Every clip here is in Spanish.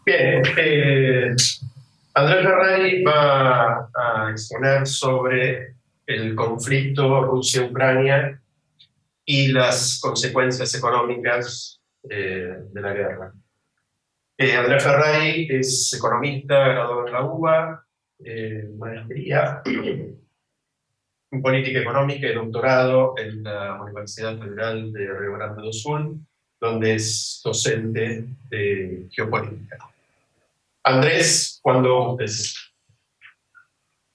Bien, Andrés Ferrari va a exponer sobre el conflicto Rusia-Ucrania y las consecuencias económicas de la guerra. Andrés Ferrari es economista, graduado en la UBA, maestría en política económica y doctorado en la Universidad Federal de Río Grande do Sul, donde es docente de geopolítica. Andrés, cuando gustes.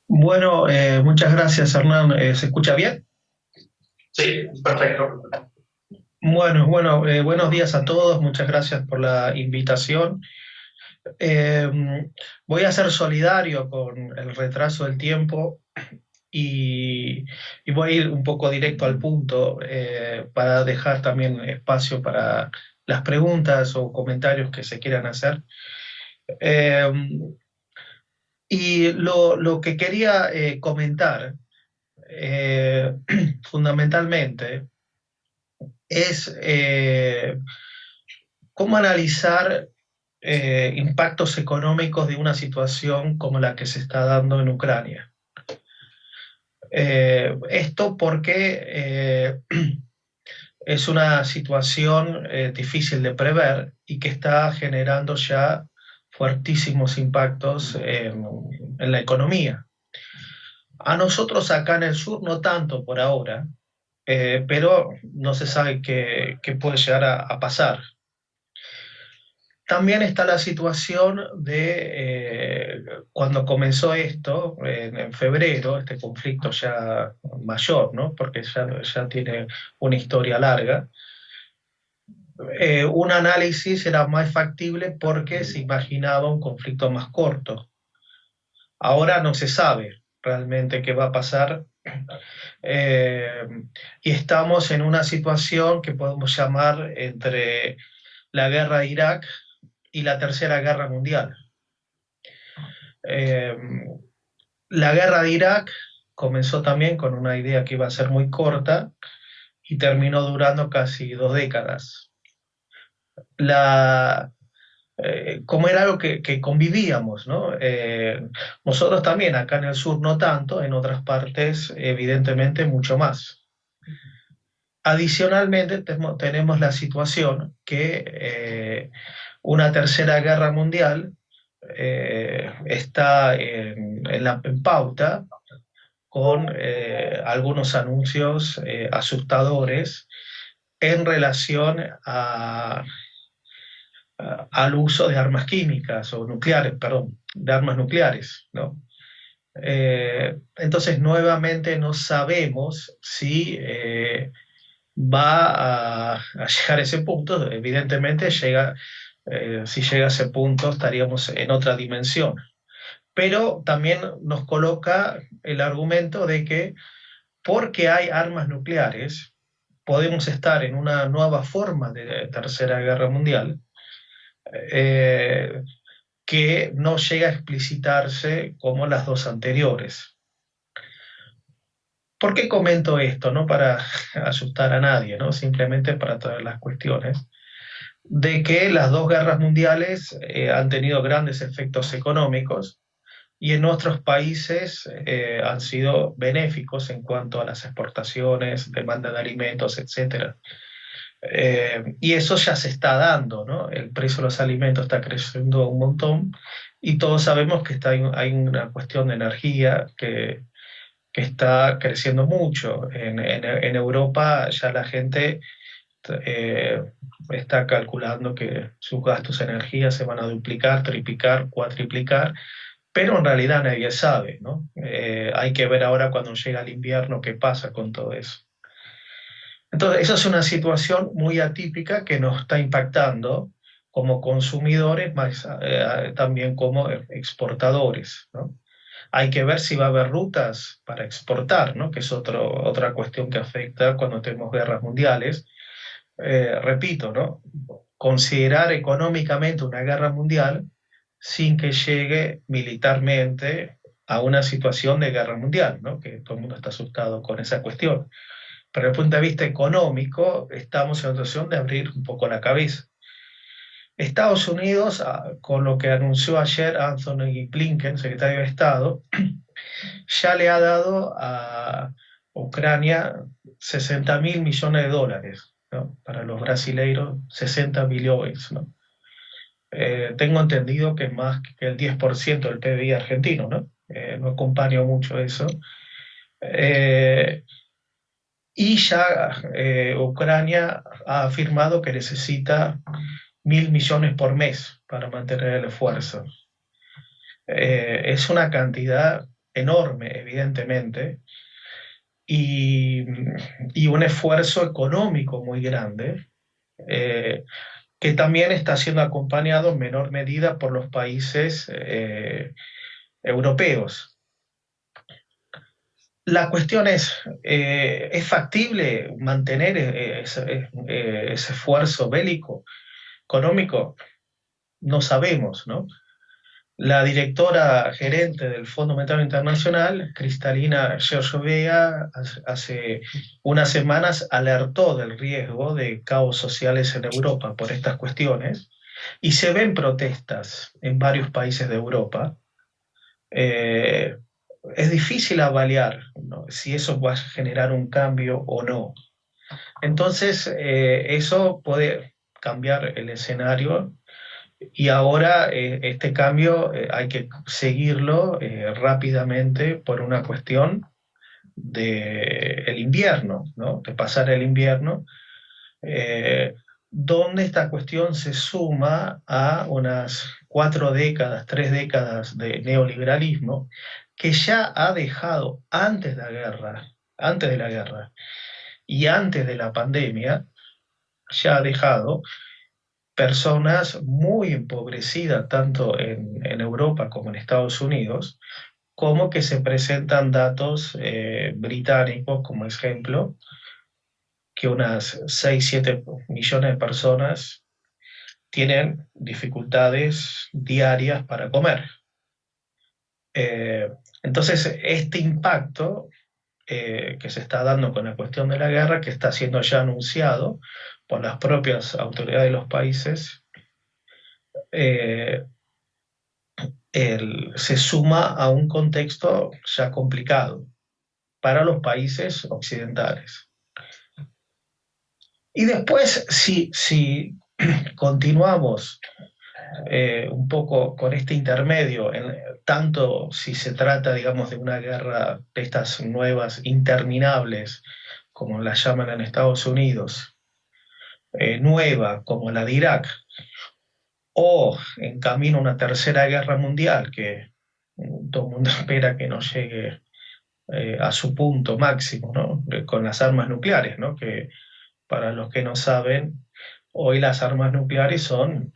Bueno, muchas gracias, Hernán. ¿Se escucha bien? Sí, perfecto. Buenos días a todos. Muchas gracias por la invitación. Eh, Voy a ser solidario con el retraso del tiempo y, y voy a ir un poco directo al punto para dejar también espacio para las preguntas o comentarios que se quieran hacer. Eh, lo que quería comentar fundamentalmente es cómo analizar impactos económicos de una situación como la que se está dando en Ucrania. Esto porque es una situación difícil de prever y que está generando ya fuertísimos impactos en la economía. A nosotros acá en el sur no tanto por ahora, pero no se sabe qué puede llegar a pasar. También está la situación de cuando comenzó esto, en febrero, este conflicto ya mayor, ¿no? Porque ya tiene una historia larga. Un análisis era más factible porque se imaginaba un conflicto más corto. Ahora no se sabe realmente qué va a pasar, eh, y estamos en una situación que podemos llamar entre la guerra de Irak y la Tercera Guerra Mundial. Eh, la guerra de Irak comenzó también con una idea que iba a ser muy corta y terminó durando casi 2 décadas. La, Como era algo que convivíamos, ¿no? Nosotros también, acá en el sur no tanto, en otras partes evidentemente mucho más. Adicionalmente, tenemos la situación que una tercera guerra mundial está en pauta con algunos anuncios asustadores en relación al uso de armas químicas o nucleares, perdón, de armas nucleares, ¿no? Entonces, nuevamente no sabemos si va a llegar a ese punto. Evidentemente, si llega a ese punto, estaríamos en otra dimensión. Pero también nos coloca el argumento de que porque hay armas nucleares, podemos estar en una nueva forma de Tercera Guerra Mundial eh, que no llega a explicitarse como las dos anteriores. ¿Por qué comento esto? No para asustar a nadie, ¿no? Simplemente para traer las cuestiones de que las dos guerras mundiales han tenido grandes efectos económicos y en nuestros países han sido benéficos en cuanto a las exportaciones, demanda de alimentos, etcétera. Y eso ya se está dando, ¿no? El precio de los alimentos está creciendo un montón y todos sabemos que hay una cuestión de energía que está creciendo mucho. En Europa ya la gente eh, está calculando que sus gastos de energía se van a duplicar, triplicar, cuatriplicar, pero en realidad nadie sabe, ¿no? Hay que ver ahora cuando llega el invierno qué pasa con todo eso. Entonces, esa es una situación muy atípica que nos está impactando como consumidores, más también como exportadores, ¿no? Hay que ver si va a haber rutas para exportar, ¿no? Que es otra cuestión que afecta cuando tenemos guerras mundiales. Repito, ¿no? Considerar económicamente una guerra mundial sin que llegue militarmente a una situación de guerra mundial, ¿no? Que todo el mundo está asustado con esa cuestión. Pero desde el punto de vista económico, estamos en una situación de abrir un poco la cabeza. Estados Unidos, con lo que anunció ayer Anthony Blinken, secretario de Estado, ya le ha dado a Ucrania 60.000 millones de dólares, ¿no? Para los brasileiros, 60 billones, ¿no? Tengo entendido que es más que el 10% del PBI argentino, ¿no? No acompaño mucho eso. Eh, y ya Ucrania ha afirmado que necesita 1.000 millones por mes para mantener el esfuerzo. Es una cantidad enorme, evidentemente, y, y un esfuerzo económico muy grande, que también está siendo acompañado en menor medida por los países europeos. La cuestión ¿es factible mantener ese esfuerzo bélico, económico? No sabemos, ¿no? La directora gerente del Fondo Monetario Internacional, Kristalina Georgieva, hace unas semanas alertó del riesgo de caos sociales en Europa por estas cuestiones y se ven protestas en varios países de Europa. Eh, es difícil avaliar, ¿no?, si eso va a generar un cambio o no. Entonces, eso puede cambiar el escenario y ahora este cambio hay que seguirlo rápidamente por una cuestión del invierno, ¿no? De pasar el invierno, eh, donde esta cuestión se suma a unas 4 décadas, 3 décadas de neoliberalismo que ya ha dejado antes de la guerra y antes de la pandemia, ya ha dejado personas muy empobrecidas, tanto en Europa como en Estados Unidos, como que se presentan datos británicos como ejemplo, que unas 6, 7 millones de personas tienen dificultades diarias para comer. Entonces, este impacto que se está dando con la cuestión de la guerra, que está siendo ya anunciado por las propias autoridades de los países, eh, se suma a un contexto ya complicado para los países occidentales. Y después, si continuamos un poco con este intermedio, tanto si se trata, digamos, de una guerra de estas nuevas interminables, como las llaman en Estados Unidos, nueva, como la de Irak, o en camino a una tercera guerra mundial, que todo el mundo espera que no llegue a su punto máximo, ¿no? Con las armas nucleares, ¿no? Que para los que no saben, hoy las armas nucleares son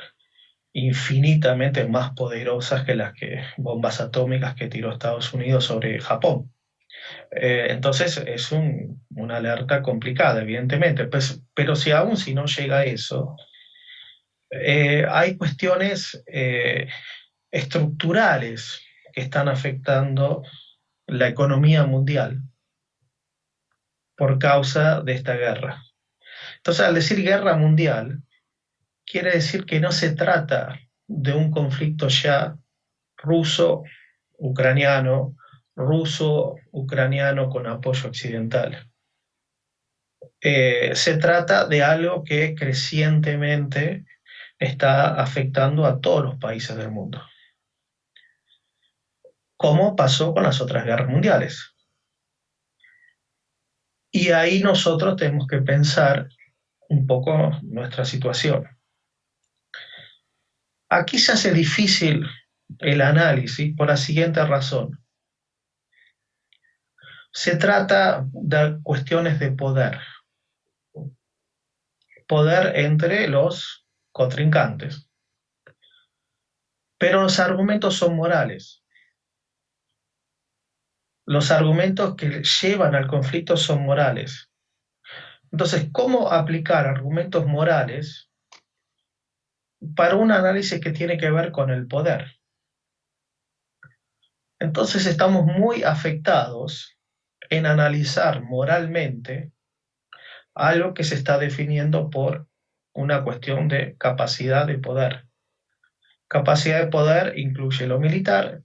infinitamente más poderosas que las bombas atómicas que tiró Estados Unidos sobre Japón. Entonces es una alerta complicada, evidentemente, pues, pero si no llega a eso, hay cuestiones estructurales que están afectando la economía mundial por causa de esta guerra. Entonces, al decir guerra mundial, quiere decir que no se trata de un conflicto ya ruso-ucraniano, ruso-ucraniano con apoyo occidental. Se trata de algo que crecientemente está afectando a todos los países del mundo, como pasó con las otras guerras mundiales. Y ahí nosotros tenemos que pensar un poco nuestra situación. Aquí se hace difícil el análisis por la siguiente razón. Se trata de cuestiones de poder entre los contrincantes, pero los argumentos son morales. Los argumentos que llevan al conflicto son morales. Entonces, ¿cómo aplicar argumentos morales para un análisis que tiene que ver con el poder? Entonces estamos muy afectados en analizar moralmente algo que se está definiendo por una cuestión de capacidad de poder. Capacidad de poder incluye lo militar,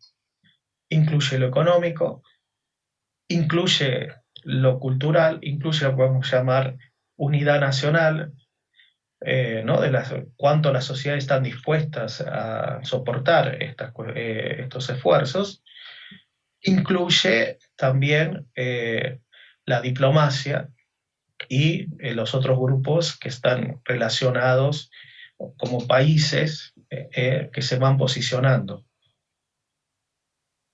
incluye lo económico, incluye lo cultural, incluye lo que podemos llamar unidad nacional, ¿no? Cuánto las sociedades están dispuestas a soportar estos esfuerzos, incluye también la diplomacia y los otros grupos que están relacionados como países que se van posicionando.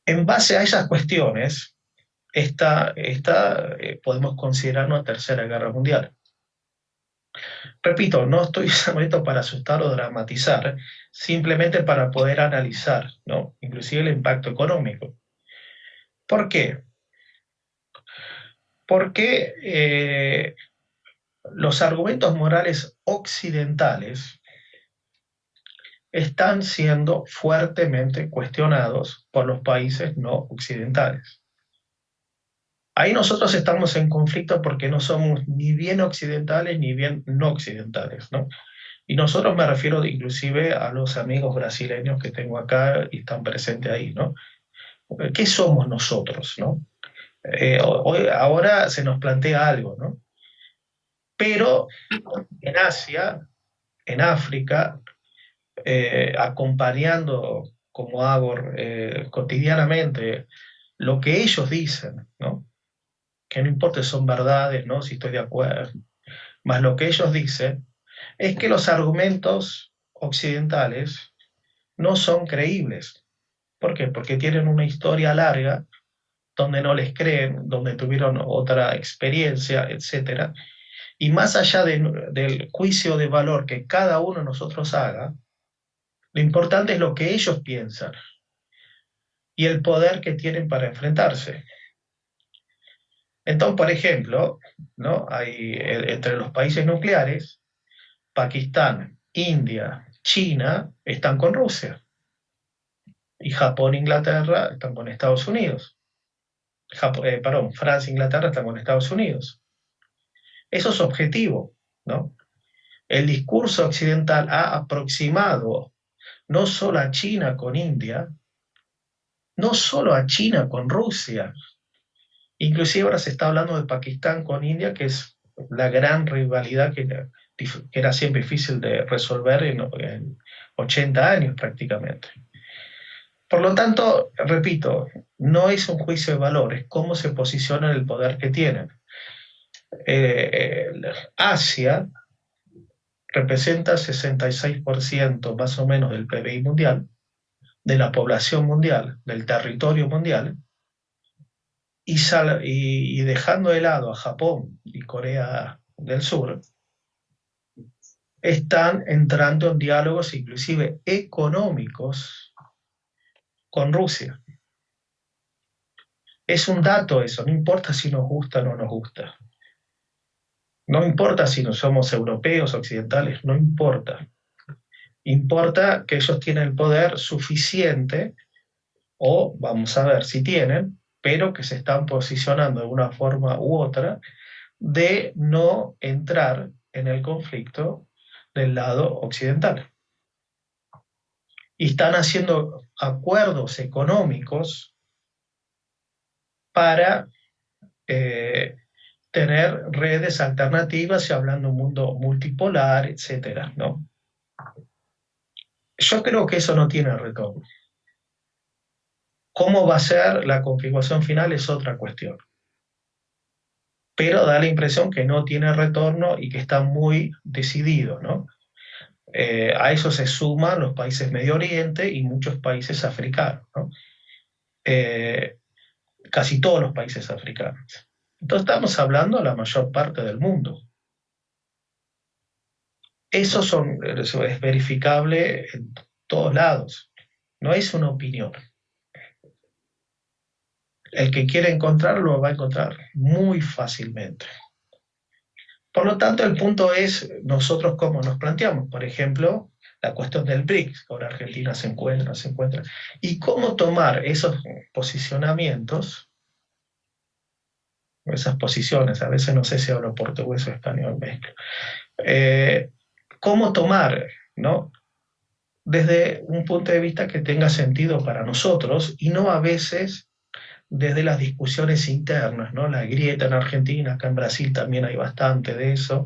En base a esas cuestiones, podemos considerar una tercera guerra mundial. Repito, no estoy usando esto para asustar o dramatizar, simplemente para poder analizar, ¿no? Inclusive el impacto económico. ¿Por qué? Porque los argumentos morales occidentales están siendo fuertemente cuestionados por los países no occidentales. Ahí nosotros estamos en conflicto porque no somos ni bien occidentales ni bien no occidentales, ¿no? Y nosotros me refiero inclusive a los amigos brasileños que tengo acá y están presentes ahí, ¿no? ¿Qué somos nosotros, no? Ahora se nos plantea algo, ¿no? Pero en Asia, en África, acompañando, como hago cotidianamente, lo que ellos dicen, ¿no? Que no importa si son verdades, ¿no? Si estoy de acuerdo, más lo que ellos dicen, es que los argumentos occidentales no son creíbles. ¿Por qué? Porque tienen una historia larga donde no les creen, donde tuvieron otra experiencia, etc. Y más allá del juicio de valor que cada uno de nosotros haga, lo importante es lo que ellos piensan y el poder que tienen para enfrentarse. Entonces, por ejemplo, ¿no? Entre los países nucleares, Pakistán, India, China están con Rusia. Y Japón e Inglaterra están con Estados Unidos. Francia e Inglaterra están con Estados Unidos. Eso es objetivo, ¿no? El discurso occidental ha aproximado no solo a China con India, no solo a China con Rusia, inclusive ahora se está hablando de Pakistán con India, que es la gran rivalidad que era siempre difícil de resolver en 80 años prácticamente. Por lo tanto, repito, no es un juicio de valores, cómo se posiciona el poder que tienen. Asia representa 66% más o menos del PBI mundial, de la población mundial, del territorio mundial, y dejando de lado a Japón y Corea del Sur, están entrando en diálogos inclusive económicos con Rusia. Es un dato eso, no importa si nos gusta o no nos gusta. No importa si no somos europeos, occidentales, no importa. Importa que ellos tienen el poder suficiente, o vamos a ver si tienen, pero que se están posicionando de una forma u otra, de no entrar en el conflicto del lado occidental. Y están haciendo acuerdos económicos para tener redes alternativas y hablando de un mundo multipolar, etcétera, ¿no? Yo creo que eso no tiene retorno. ¿Cómo va a ser la configuración final? Es otra cuestión. Pero da la impresión que no tiene retorno y que está muy decidido, ¿no? A eso se suman los países Medio Oriente y muchos países africanos, ¿no? Casi todos los países africanos. Entonces estamos hablando de la mayor parte del mundo. Eso es verificable en todos lados. No es una opinión. El que quiere encontrarlo lo va a encontrar muy fácilmente. Por lo tanto, el punto es nosotros cómo nos planteamos. Por ejemplo, la cuestión del BRICS, que ahora Argentina se encuentra, y cómo tomar esos posicionamientos, esas posiciones, a veces no sé si hablo portugués o español, mezclo, cómo tomar, ¿no? Desde un punto de vista que tenga sentido para nosotros y no a veces desde las discusiones internas, ¿no? La grieta en Argentina, acá en Brasil también hay bastante de eso,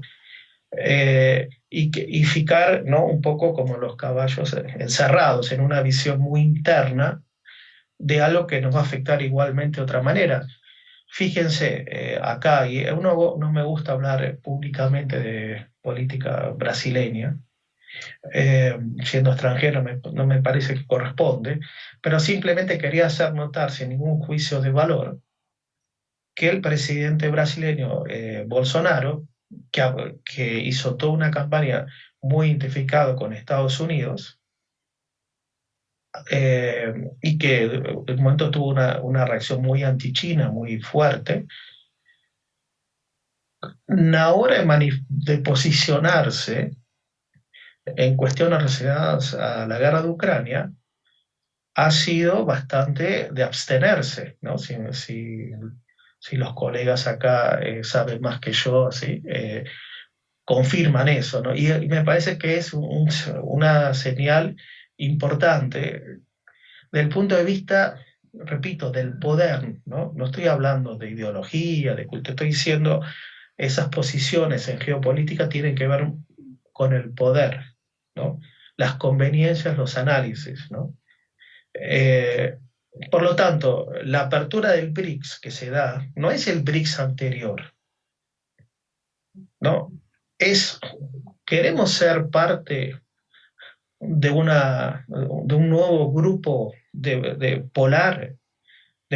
y ficar, ¿no? Un poco como los caballos encerrados en una visión muy interna de algo que nos va a afectar igualmente de otra manera. Fíjense, acá, y uno no me gusta hablar públicamente de política brasileña, siendo extranjero no me parece que corresponde, pero simplemente quería hacer notar, sin ningún juicio de valor, que el presidente brasileño Bolsonaro, que hizo toda una campaña muy identificada con Estados Unidos, y que en un momento tuvo una reacción muy anti-China, muy fuerte, ahora de posicionarse en cuestiones relacionadas a la guerra de Ucrania, ha sido bastante de abstenerse, ¿no? Si los colegas acá saben más que yo, ¿sí? Confirman eso, ¿no? Y me parece que es una señal importante del punto de vista, repito, del poder, ¿no? No estoy hablando de ideología, de culto, estoy diciendo esas posiciones en geopolítica tienen que ver con el poder, ¿no? Las conveniencias, los análisis, ¿no? Eh, por lo tanto, la apertura del BRICS que se da no es el BRICS anterior, ¿no? Es, queremos ser parte de un nuevo grupo de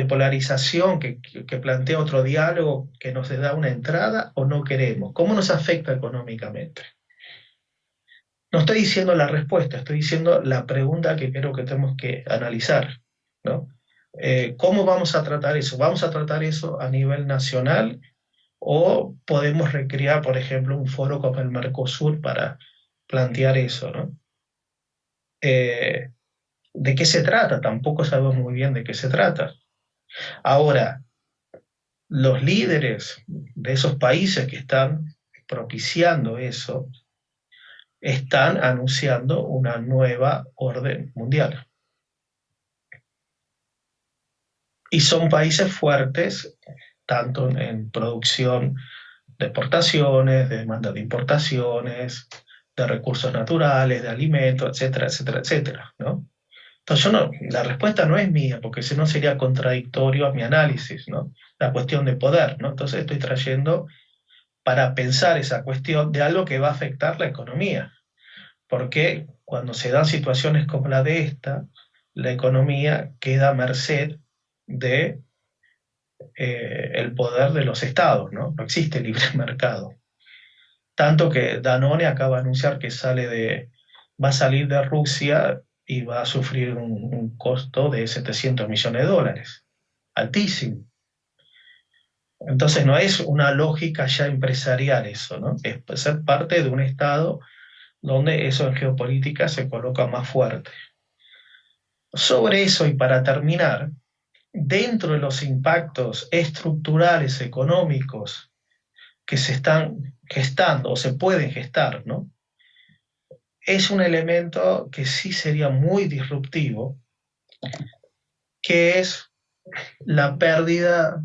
polarización que plantea otro diálogo que nos da una entrada o no queremos. ¿Cómo nos afecta económicamente? No estoy diciendo la respuesta, estoy diciendo la pregunta que creo que tenemos que analizar, ¿no? ¿Cómo vamos a tratar eso? ¿Vamos a tratar eso a nivel nacional o podemos recrear, por ejemplo, un foro como el Mercosur para plantear eso, ¿no? ¿De qué se trata? Tampoco sabemos muy bien de qué se trata. Ahora, los líderes de esos países que están propiciando eso están anunciando una nueva orden mundial. Y son países fuertes, tanto en producción de exportaciones, de demanda de importaciones, de recursos naturales, de alimentos, etcétera, etcétera, etcétera, ¿no? Entonces la respuesta no es mía, porque si no sería contradictorio a mi análisis, ¿no? La cuestión de poder, ¿no? Entonces estoy trayendo para pensar esa cuestión de algo que va a afectar la economía, porque cuando se dan situaciones como la de esta, la economía queda a merced de el poder de los estados, ¿no? No existe libre mercado. Tanto que Danone acaba de anunciar que va a salir de Rusia y va a sufrir un costo de 700 millones de dólares. Altísimo. Entonces no es una lógica ya empresarial eso, ¿no? Es ser parte de un Estado donde eso en geopolítica se coloca más fuerte. Sobre eso, y para terminar, dentro de los impactos estructurales económicos que se están gestando o se pueden gestar, ¿no? Es un elemento que sí sería muy disruptivo, que es la pérdida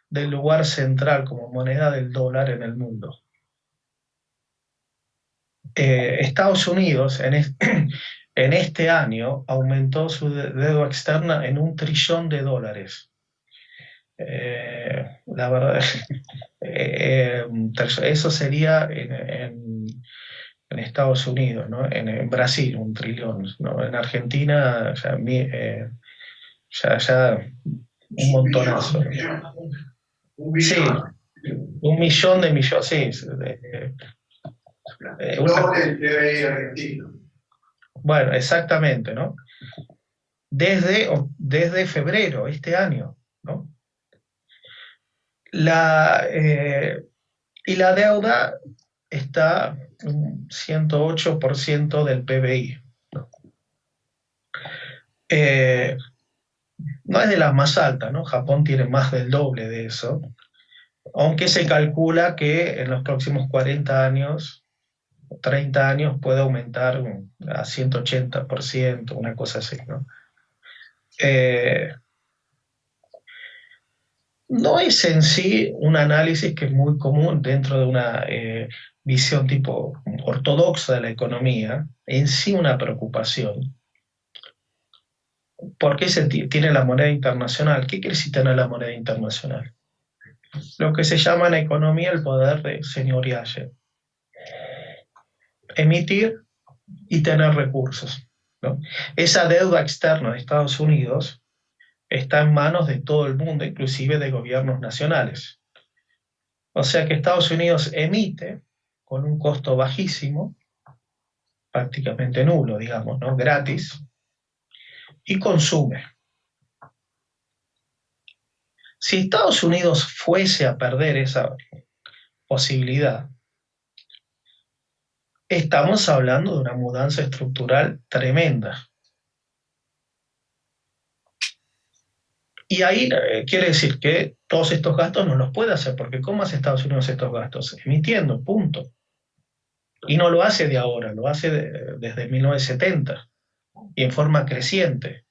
del lugar central como moneda del dólar en el mundo. Estados Unidos en este año aumentó su deuda externa en $1 trillón. La verdad, eso sería en Estados Unidos, ¿no? En Brasil, 1 trillón, ¿no? En Argentina, ya un montonazo. Sí, 1 millón de millones, sí. Bueno, exactamente, ¿no? Desde febrero este año, ¿no? Y la deuda está un 108% del PBI, ¿no? No es de las más altas, ¿no? Japón tiene más del doble de eso, aunque se calcula que en los próximos 40 años 30 años puede aumentar a 180%, una cosa así, ¿no? No es en sí un análisis que es muy común dentro de una visión tipo ortodoxa de la economía, en sí una preocupación. ¿Por qué tiene la moneda internacional? ¿Qué quiere decir tener la moneda internacional? Lo que se llama en economía el poder de señoriaje. Emitir y tener recursos, ¿no? Esa deuda externa de Estados Unidos está en manos de todo el mundo, inclusive de gobiernos nacionales. O sea que Estados Unidos emite con un costo bajísimo, prácticamente nulo, digamos, ¿no? Gratis, y consume. Si Estados Unidos fuese a perder esa posibilidad, estamos hablando de una mudanza estructural tremenda. Y ahí quiere decir que todos estos gastos no los puede hacer, porque ¿cómo hace Estados Unidos estos gastos? Emitiendo, punto. Y no lo hace de ahora, lo hace desde 1970 y en forma creciente,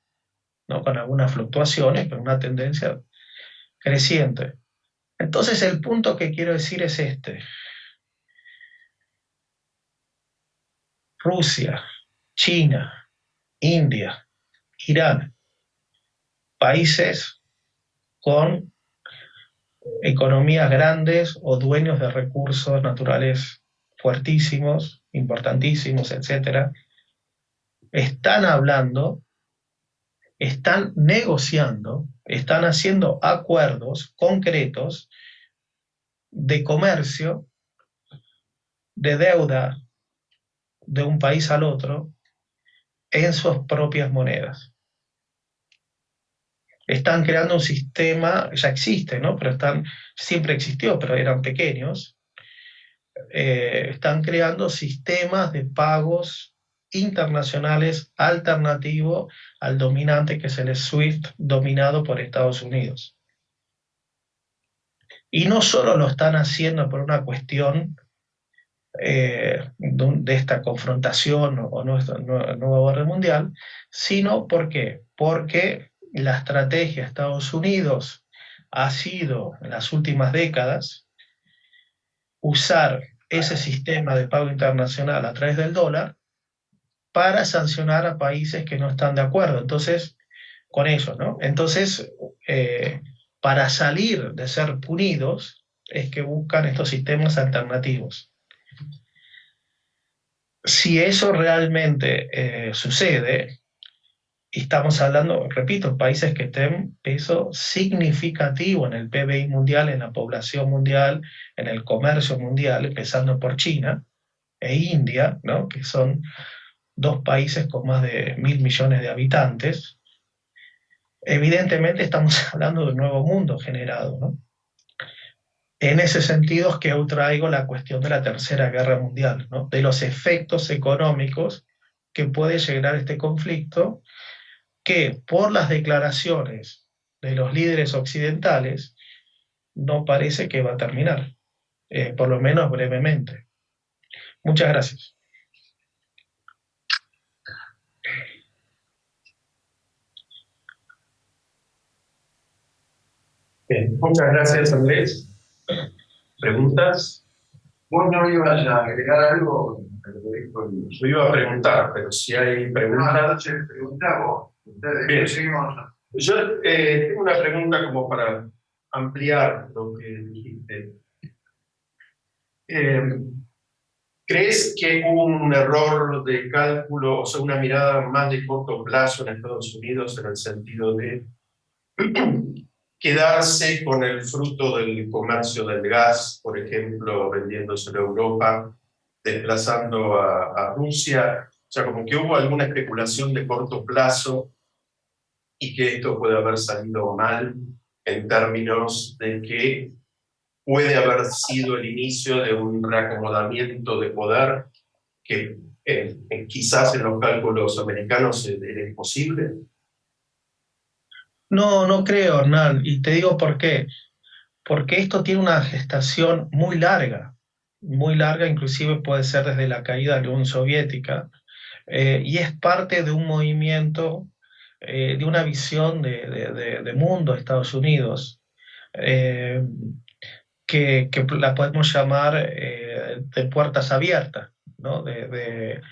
¿no? Con algunas fluctuaciones, pero una tendencia creciente. Entonces el punto que quiero decir es este. Rusia, China, India, Irán, países con economías grandes o dueños de recursos naturales fuertísimos, importantísimos, etcétera, están hablando, están negociando, están haciendo acuerdos concretos de comercio, de deuda de un país al otro en sus propias monedas. Están creando un sistema, ya existe, ¿no? Pero siempre existió, pero eran pequeños. Están creando sistemas de pagos internacionales alternativos al dominante, que es el SWIFT, dominado por Estados Unidos. Y no solo lo están haciendo por una cuestión de esta confrontación o nuevo orden mundial, sino ¿por qué? Porque la estrategia de Estados Unidos ha sido, en las últimas décadas, usar ese sistema de pago internacional a través del dólar para sancionar a países que no están de acuerdo. Entonces, con eso, ¿no? Entonces, para salir de ser punidos, es que buscan estos sistemas alternativos. Si eso realmente sucede, estamos hablando, repito, países que tienen peso significativo en el PBI mundial, en la población mundial, en el comercio mundial, empezando por China e India, ¿no? Que son dos países con más de 1.000 millones de habitantes. Evidentemente estamos hablando de un nuevo mundo generado, ¿no? En ese sentido es que yo traigo la cuestión de la Tercera Guerra Mundial, ¿no? De los efectos económicos que puede llegar este conflicto, que por las declaraciones de los líderes occidentales no parece que va a terminar, por lo menos brevemente. Muchas gracias. Bien, muchas gracias, Andrés. ¿Preguntas? ¿Vos no ibas a agregar algo? Yo iba a preguntar, pero si hay preguntas... Entonces preguntá vos. Bien. Seguimos. Yo tengo una pregunta como para ampliar lo que dijiste. ¿Crees que hubo un error de cálculo, o sea, una mirada más de corto plazo en Estados Unidos en el sentido de quedarse con el fruto del comercio del gas, por ejemplo, vendiéndoselo a Europa, desplazando a Rusia? O sea, como que hubo alguna especulación de corto plazo y que esto puede haber salido mal en términos de que puede haber sido el inicio de un reacomodamiento de poder que quizás en los cálculos americanos era imposible. No, no creo, Hernán, y te digo por qué. Porque esto tiene una gestación muy larga. muy larga, inclusive puede ser desde la caída de la Unión Soviética, y es parte de un movimiento, de una visión de mundo de Estados Unidos, eh, que la podemos llamar de puertas abiertas, ¿no? De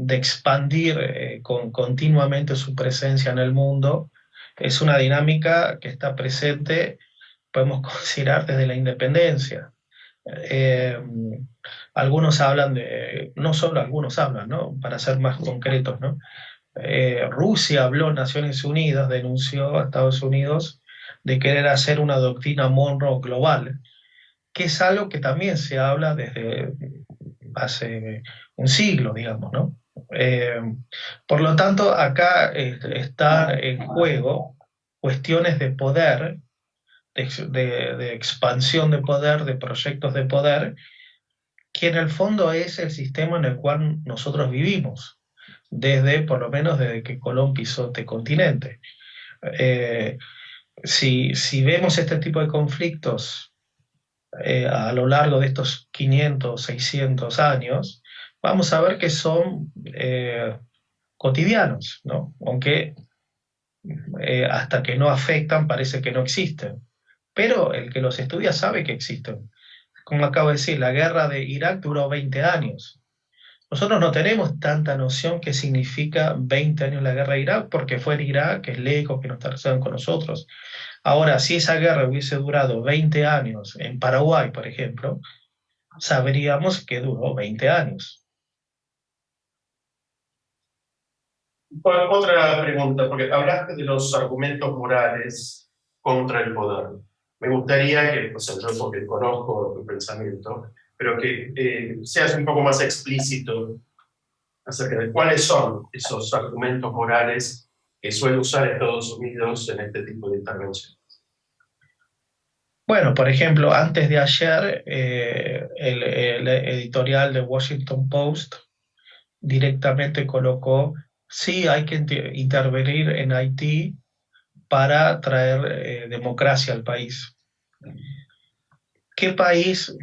expandir continuamente su presencia en el mundo. Es una dinámica que está presente, podemos considerar, desde la independencia. Eh, Algunos hablan de, no solo algunos hablan, ¿no? Para ser más concretos, ¿no? Rusia habló en Naciones Unidas, denunció a Estados Unidos de querer hacer una doctrina Monroe global, que es algo que también se habla desde hace un siglo, digamos, ¿no? Eh, por lo tanto, acá están en juego cuestiones de poder, de expansión de poder, de proyectos de poder, que en el fondo es el sistema en el cual nosotros vivimos, desde, por lo menos desde que Colón pisó este continente. Eh, si vemos este tipo de conflictos a lo largo de estos 500, 600 años, vamos a ver que son cotidianos, ¿no? Aunque hasta que no afectan parece que no existen. Pero el que los estudia sabe que existen. Como acabo de decir, la guerra de Irak duró 20 años. Nosotros no tenemos tanta noción qué significa 20 años la guerra de Irak, porque fue en Irak, que es lejos, que no está relacionado con nosotros. Ahora, si esa guerra hubiese durado 20 años en Paraguay, por ejemplo, sabríamos que duró 20 años. Otra pregunta, porque hablaste de los argumentos morales contra el poder. Me gustaría que, o sea, yo porque conozco tu pensamiento, pero que seas un poco más explícito acerca de cuáles son esos argumentos morales que suele usar Estados Unidos en este tipo de intervención. Bueno, por ejemplo, antes de ayer, el editorial de Washington Post directamente colocó, sí, hay que intervenir en Haití para traer democracia al país. ¿Qué país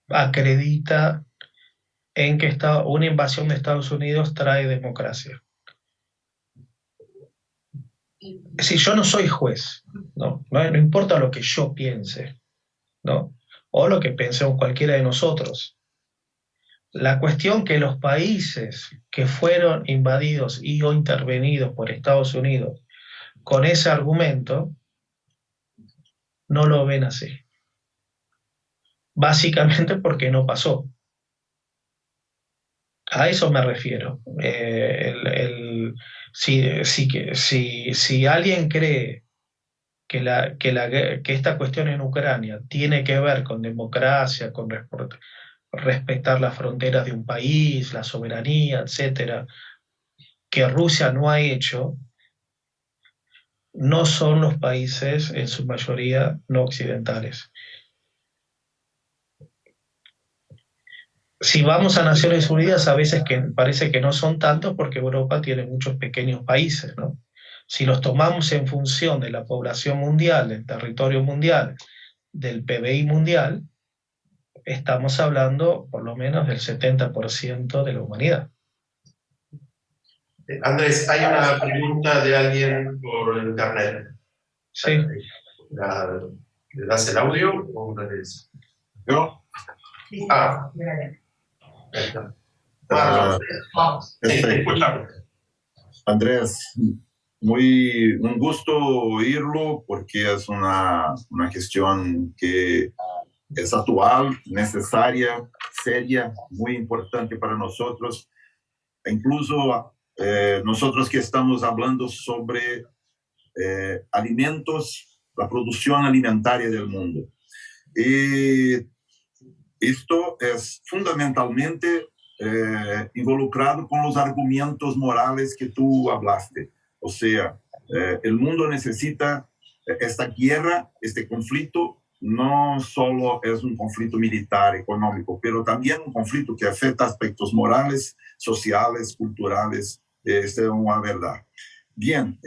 acredita en que una invasión de Estados Unidos trae democracia? Si yo no soy juez, no importa lo que yo piense, ¿no? O lo que pensemos cualquiera de nosotros. La cuestión que los países que fueron invadidos y o intervenidos por Estados Unidos con ese argumento no lo ven así. Básicamente porque no pasó. A eso me refiero. Si alguien cree que esta cuestión en Ucrania tiene que ver con democracia, con respetar las fronteras de un país, la soberanía, etcétera, que Rusia no ha hecho, no son los países, en su mayoría, no occidentales. Si vamos a Naciones Unidas, a veces que parece que no son tantos porque Europa tiene muchos pequeños países, ¿no? Si los tomamos en función de la población mundial, del territorio mundial, del PBI mundial, estamos hablando por lo menos del 70% de la humanidad. Andrés, hay una pregunta de alguien por internet. Sí. ¿Le das el audio o no le das? ¿Yo? Ah, ahí está. Marlon, Perfecto. escúchame. Andrés, un gusto oírlo porque es una cuestión que es actual, necesaria, seria, muy importante para nosotros. Incluso nosotros que estamos hablando sobre alimentos, la producción alimentaria del mundo. Y esto es fundamentalmente involucrado con los argumentos morales que tú hablaste. O sea, el mundo necesita esta guerra, este conflicto, no solo es un conflicto militar, económico, pero también un conflicto que afecta aspectos morales, sociales, culturales. Esta es una verdad. Bien,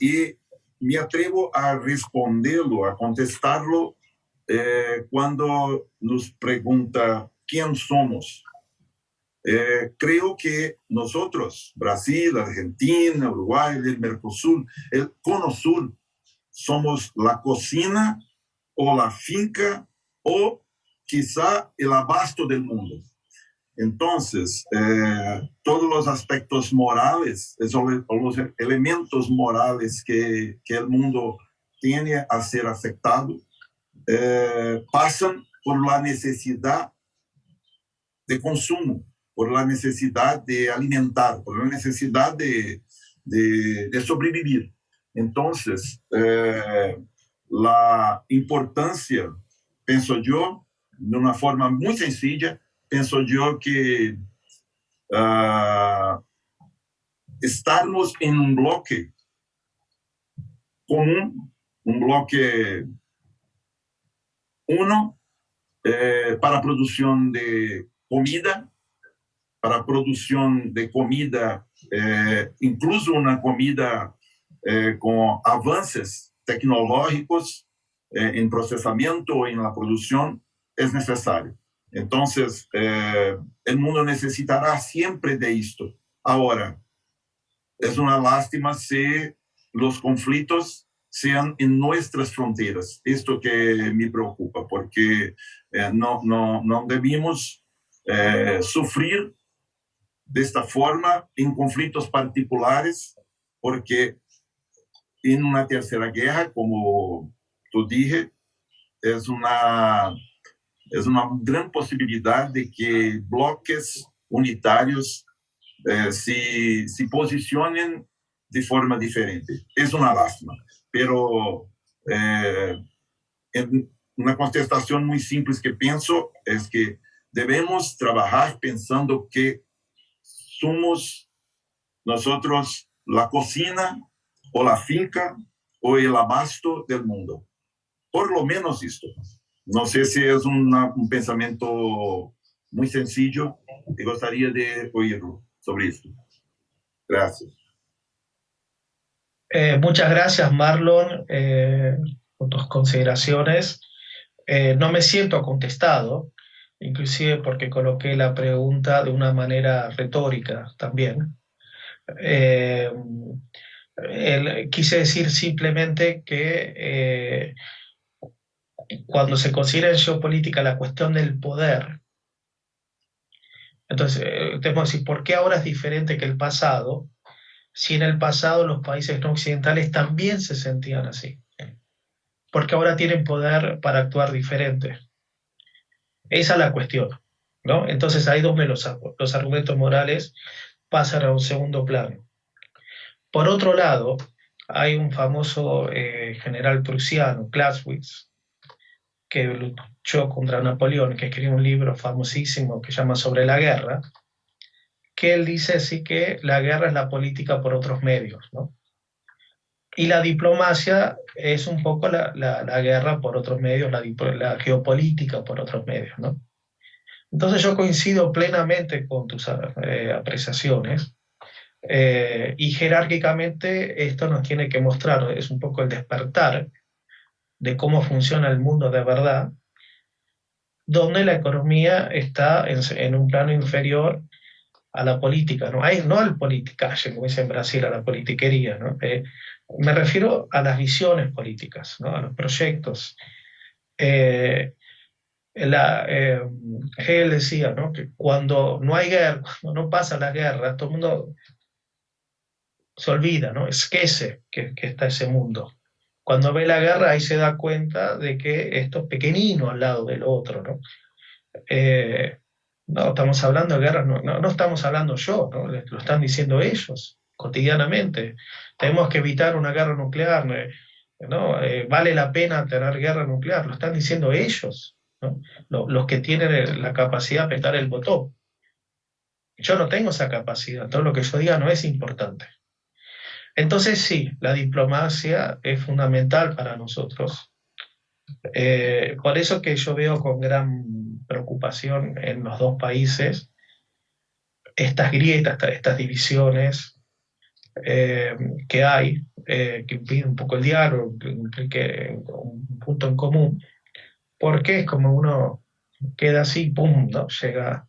y me atrevo a responderlo, a contestarlo cuando nos pregunta quién somos. Creo que nosotros, Brasil, Argentina, Uruguay, el Mercosur, el Cono Sur, somos la cocina o la finca o quizá el abasto del mundo. Entonces, todos los aspectos morales, los elementos morales que el mundo tiene a ser afectado, pasan por la necesidad de consumo, por la necesidad de alimentar, por la necesidad de sobrevivir. Entonces, la importancia, pienso yo, de una forma muy sencilla, pienso yo que estarmos en un bloque común, un bloque uno, para producción de comida, incluso una comida con avances tecnológicos en procesamiento o en la producción, es necesario. Entonces, el mundo necesitará siempre de esto. Ahora, es una lástima si los conflictos sean en nuestras fronteras. Esto que me preocupa, porque no debemos sufrir de esta forma en conflictos particulares, porque en una tercera guerra, como tú dije, es una gran posibilidad de que bloques unitarios se posicionen de forma diferente. Es una lástima, pero una contestación muy simple que pienso es que debemos trabajar pensando que somos nosotros la cocina o la finca o el abasto del mundo. Por lo menos esto. No sé si es un pensamiento muy sencillo y gustaría de oírlo sobre esto. Gracias. Muchas gracias, Marlon, por tus consideraciones. No me siento contestado, inclusive porque coloqué la pregunta de una manera retórica también. Quise decir simplemente que cuando se considera en geopolítica la cuestión del poder, entonces tenemos que decir, ¿por qué ahora es diferente que el pasado? Si en el pasado los países no occidentales también se sentían así, porque ahora tienen poder para actuar diferente. Esa es la cuestión, ¿no? Entonces ahí donde los argumentos morales pasan a un segundo plano. Por otro lado, hay un famoso general prusiano, Clausewitz, que luchó contra Napoleón, que escribió un libro famosísimo que se llama Sobre la guerra, que él dice así que la guerra es la política por otros medios, ¿no? Y la diplomacia es un poco la guerra por otros medios, la geopolítica por otros medios, ¿no? Entonces yo coincido plenamente con tus apreciaciones, y jerárquicamente esto nos tiene que mostrar, es un poco el despertar de cómo funciona el mundo de verdad, donde la economía está en un plano inferior a la política, ¿no? No al politicaje, como dice en Brasil, a la politiquería, ¿no? Me refiero a las visiones políticas, ¿no? A los proyectos. Hegel decía, ¿no? Que cuando no hay guerra, cuando no pasa la guerra, todo el mundo se olvida, ¿no? Esquece que está ese mundo. Cuando ve la guerra, ahí se da cuenta de que esto es pequeñino al lado del otro, ¿no? No estamos hablando de guerra, no estamos hablando yo, ¿no? Lo están diciendo ellos cotidianamente. Tenemos que evitar una guerra nuclear, ¿no? Vale la pena tener guerra nuclear, lo están diciendo ellos, ¿no? Los que tienen la capacidad de apretar el botón. Yo no tengo esa capacidad, todo lo que yo diga no es importante. Entonces sí, la diplomacia es fundamental para nosotros. Por eso que yo veo con gran preocupación en los dos países estas grietas, estas divisiones que hay, que impiden un poco el diálogo, que un punto en común, porque es como uno queda así, pum, ¿no? Llega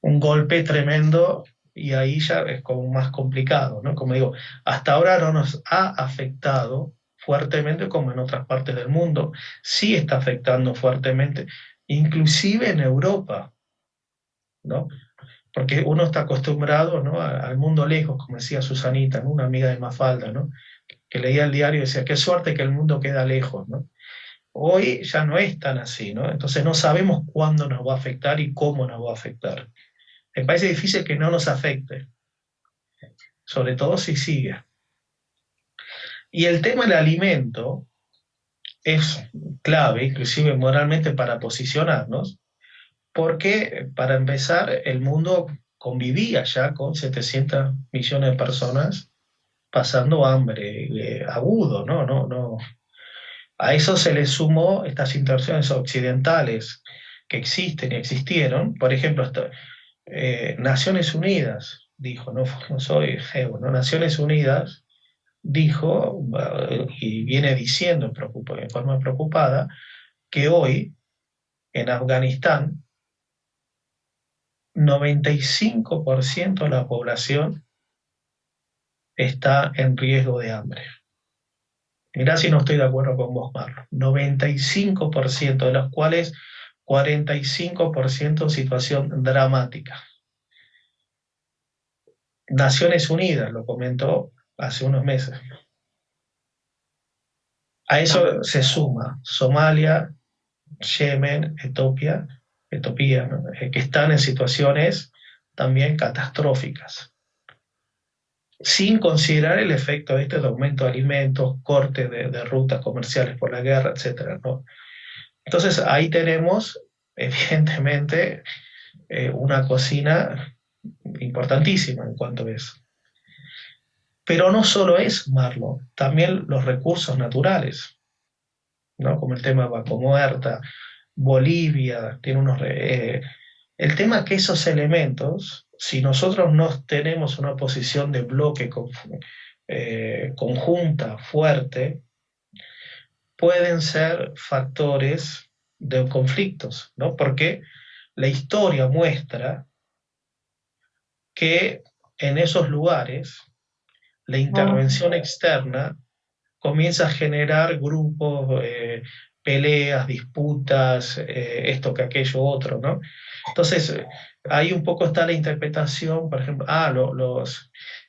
un golpe tremendo y ahí ya es como más complicado, ¿no? Como digo, hasta ahora no nos ha afectado fuertemente como en otras partes del mundo, sí está afectando fuertemente, inclusive en Europa, ¿no? Porque uno está acostumbrado, ¿no? Al mundo lejos, como decía Susanita, ¿no? Una amiga de Mafalda, ¿no? Que leía el diario y decía, qué suerte que el mundo queda lejos, ¿no? Hoy ya no es tan así, ¿no? Entonces no sabemos cuándo nos va a afectar y cómo nos va a afectar. Me parece difícil que no nos afecte, sobre todo si sigue. Y el tema del alimento es clave, inclusive moralmente, para posicionarnos, porque para empezar, el mundo convivía ya con 700 millones de personas pasando hambre agudo, ¿no? A eso se le sumó estas intervenciones occidentales que existen y existieron. Por ejemplo, Naciones Unidas dijo, no soy geo, ¿no? Naciones Unidas dijo, y viene diciendo en forma preocupada, que hoy en Afganistán 95% de la población está en riesgo de hambre. Mirá si no estoy de acuerdo con vos, Marlon. 95%, de los cuales 45% en situación dramática. Naciones Unidas lo comentó hace unos meses. A eso se suma Somalia, Yemen, Etiopía, ¿no? Que están en situaciones también catastróficas, sin considerar el efecto de aumento de alimentos, corte de rutas comerciales por la guerra, etc., ¿no? Entonces ahí tenemos, evidentemente, una cocina importantísima en cuanto a eso. Pero no solo es, Marlon, también los recursos naturales, ¿no? Como el tema de Vaca Muerta, Bolivia, tiene el tema es que esos elementos, si nosotros no tenemos una posición de bloque conjunta, fuerte, pueden ser factores de conflictos, ¿no? Porque la historia muestra que en esos lugares la intervención externa comienza a generar grupos, peleas, disputas, esto que aquello otro, ¿no? Entonces, ahí un poco está la interpretación, por ejemplo,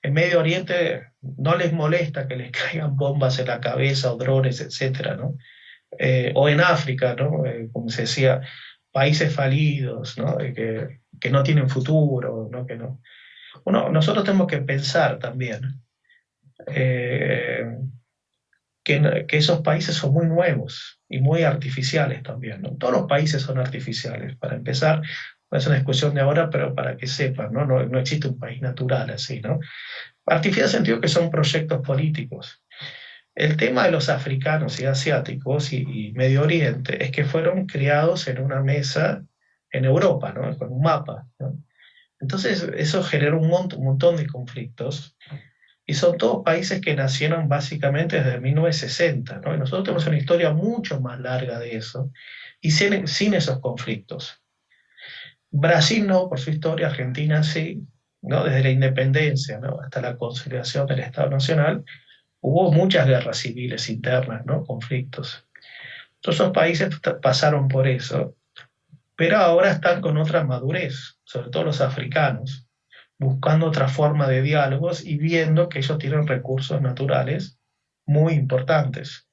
en Medio Oriente no les molesta que les caigan bombas en la cabeza o drones, etcétera, ¿no? O en África, ¿no? Como se decía, países falidos, ¿no? Que no tienen futuro, ¿no? Que no. Bueno, nosotros tenemos que pensar también que esos países son muy nuevos y muy artificiales también, ¿no? Todos los países son artificiales, para empezar, no es una discusión de ahora, pero para que sepan, ¿no? No existe un país natural así, ¿no? Artificial en el sentido que son proyectos políticos. El tema de los africanos y asiáticos y Medio Oriente es que fueron criados en una mesa en Europa, ¿no? Con un mapa, ¿no? Entonces eso generó un montón de conflictos y son todos países que nacieron básicamente desde 1960, ¿no? Y nosotros tenemos una historia mucho más larga de eso y sin esos conflictos. Brasil no, por su historia, Argentina sí, ¿no? Desde la independencia, ¿no? Hasta la consolidación del Estado Nacional, hubo muchas guerras civiles internas, ¿no? Conflictos. Todos esos países pasaron por eso, pero ahora están con otra madurez, sobre todo los africanos, buscando otra forma de diálogos y viendo que ellos tienen recursos naturales muy importantes.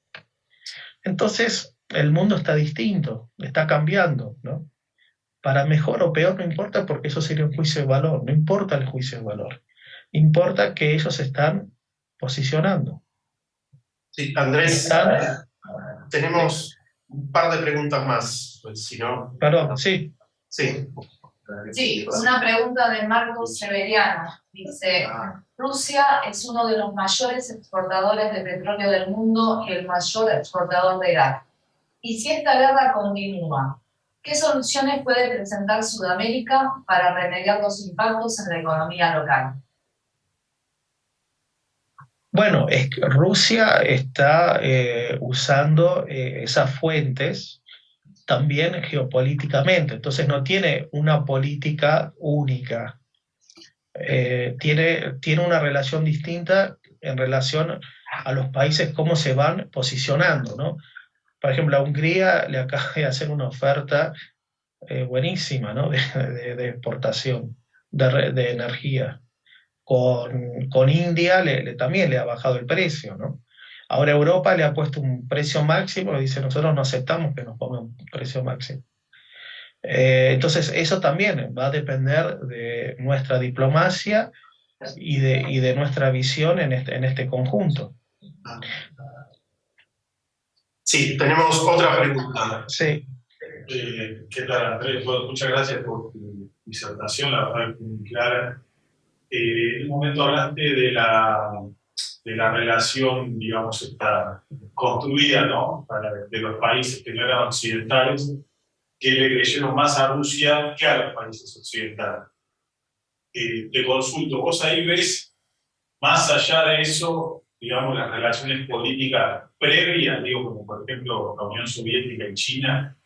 Entonces, el mundo está distinto, está cambiando, ¿no? Para mejor o peor no importa, porque eso sería un juicio de valor, no importa el juicio de valor, importa que ellos se están posicionando. Sí, Andrés, tenemos un par de preguntas más, pues, si no... Perdón, sí. Sí. Sí, una pregunta de Marcos Severiano. Dice, Rusia es uno de los mayores exportadores de petróleo del mundo y el mayor exportador de gas. Y si esta guerra continúa, ¿qué soluciones puede presentar Sudamérica para remediar los impactos en la economía local? Bueno, es que Rusia está usando esas fuentes también geopolíticamente. Entonces no tiene una política única. Tiene una relación distinta en relación a los países, cómo se van posicionando, ¿no? Por ejemplo, a Hungría le acaba de hacer una oferta buenísima, ¿no? de exportación de energía. Con India también le ha bajado el precio, ¿no? Ahora Europa le ha puesto un precio máximo y dice, nosotros no aceptamos que nos pongan un precio máximo. Entonces eso también va a depender de nuestra diplomacia y de nuestra visión en este conjunto. Sí, tenemos otra pregunta. Sí. ¿Qué tal, Andrés? Bueno, muchas gracias por tu disertación, la verdad que muy clara. En un momento hablaste de la relación, digamos, está construida, ¿no? De los países que no eran occidentales, que le creyeron más a Rusia que a los países occidentales. Te consulto, ¿vos ahí ves, más allá de eso, digamos, las relaciones políticas previas, digo, como por ejemplo la Unión Soviética y China,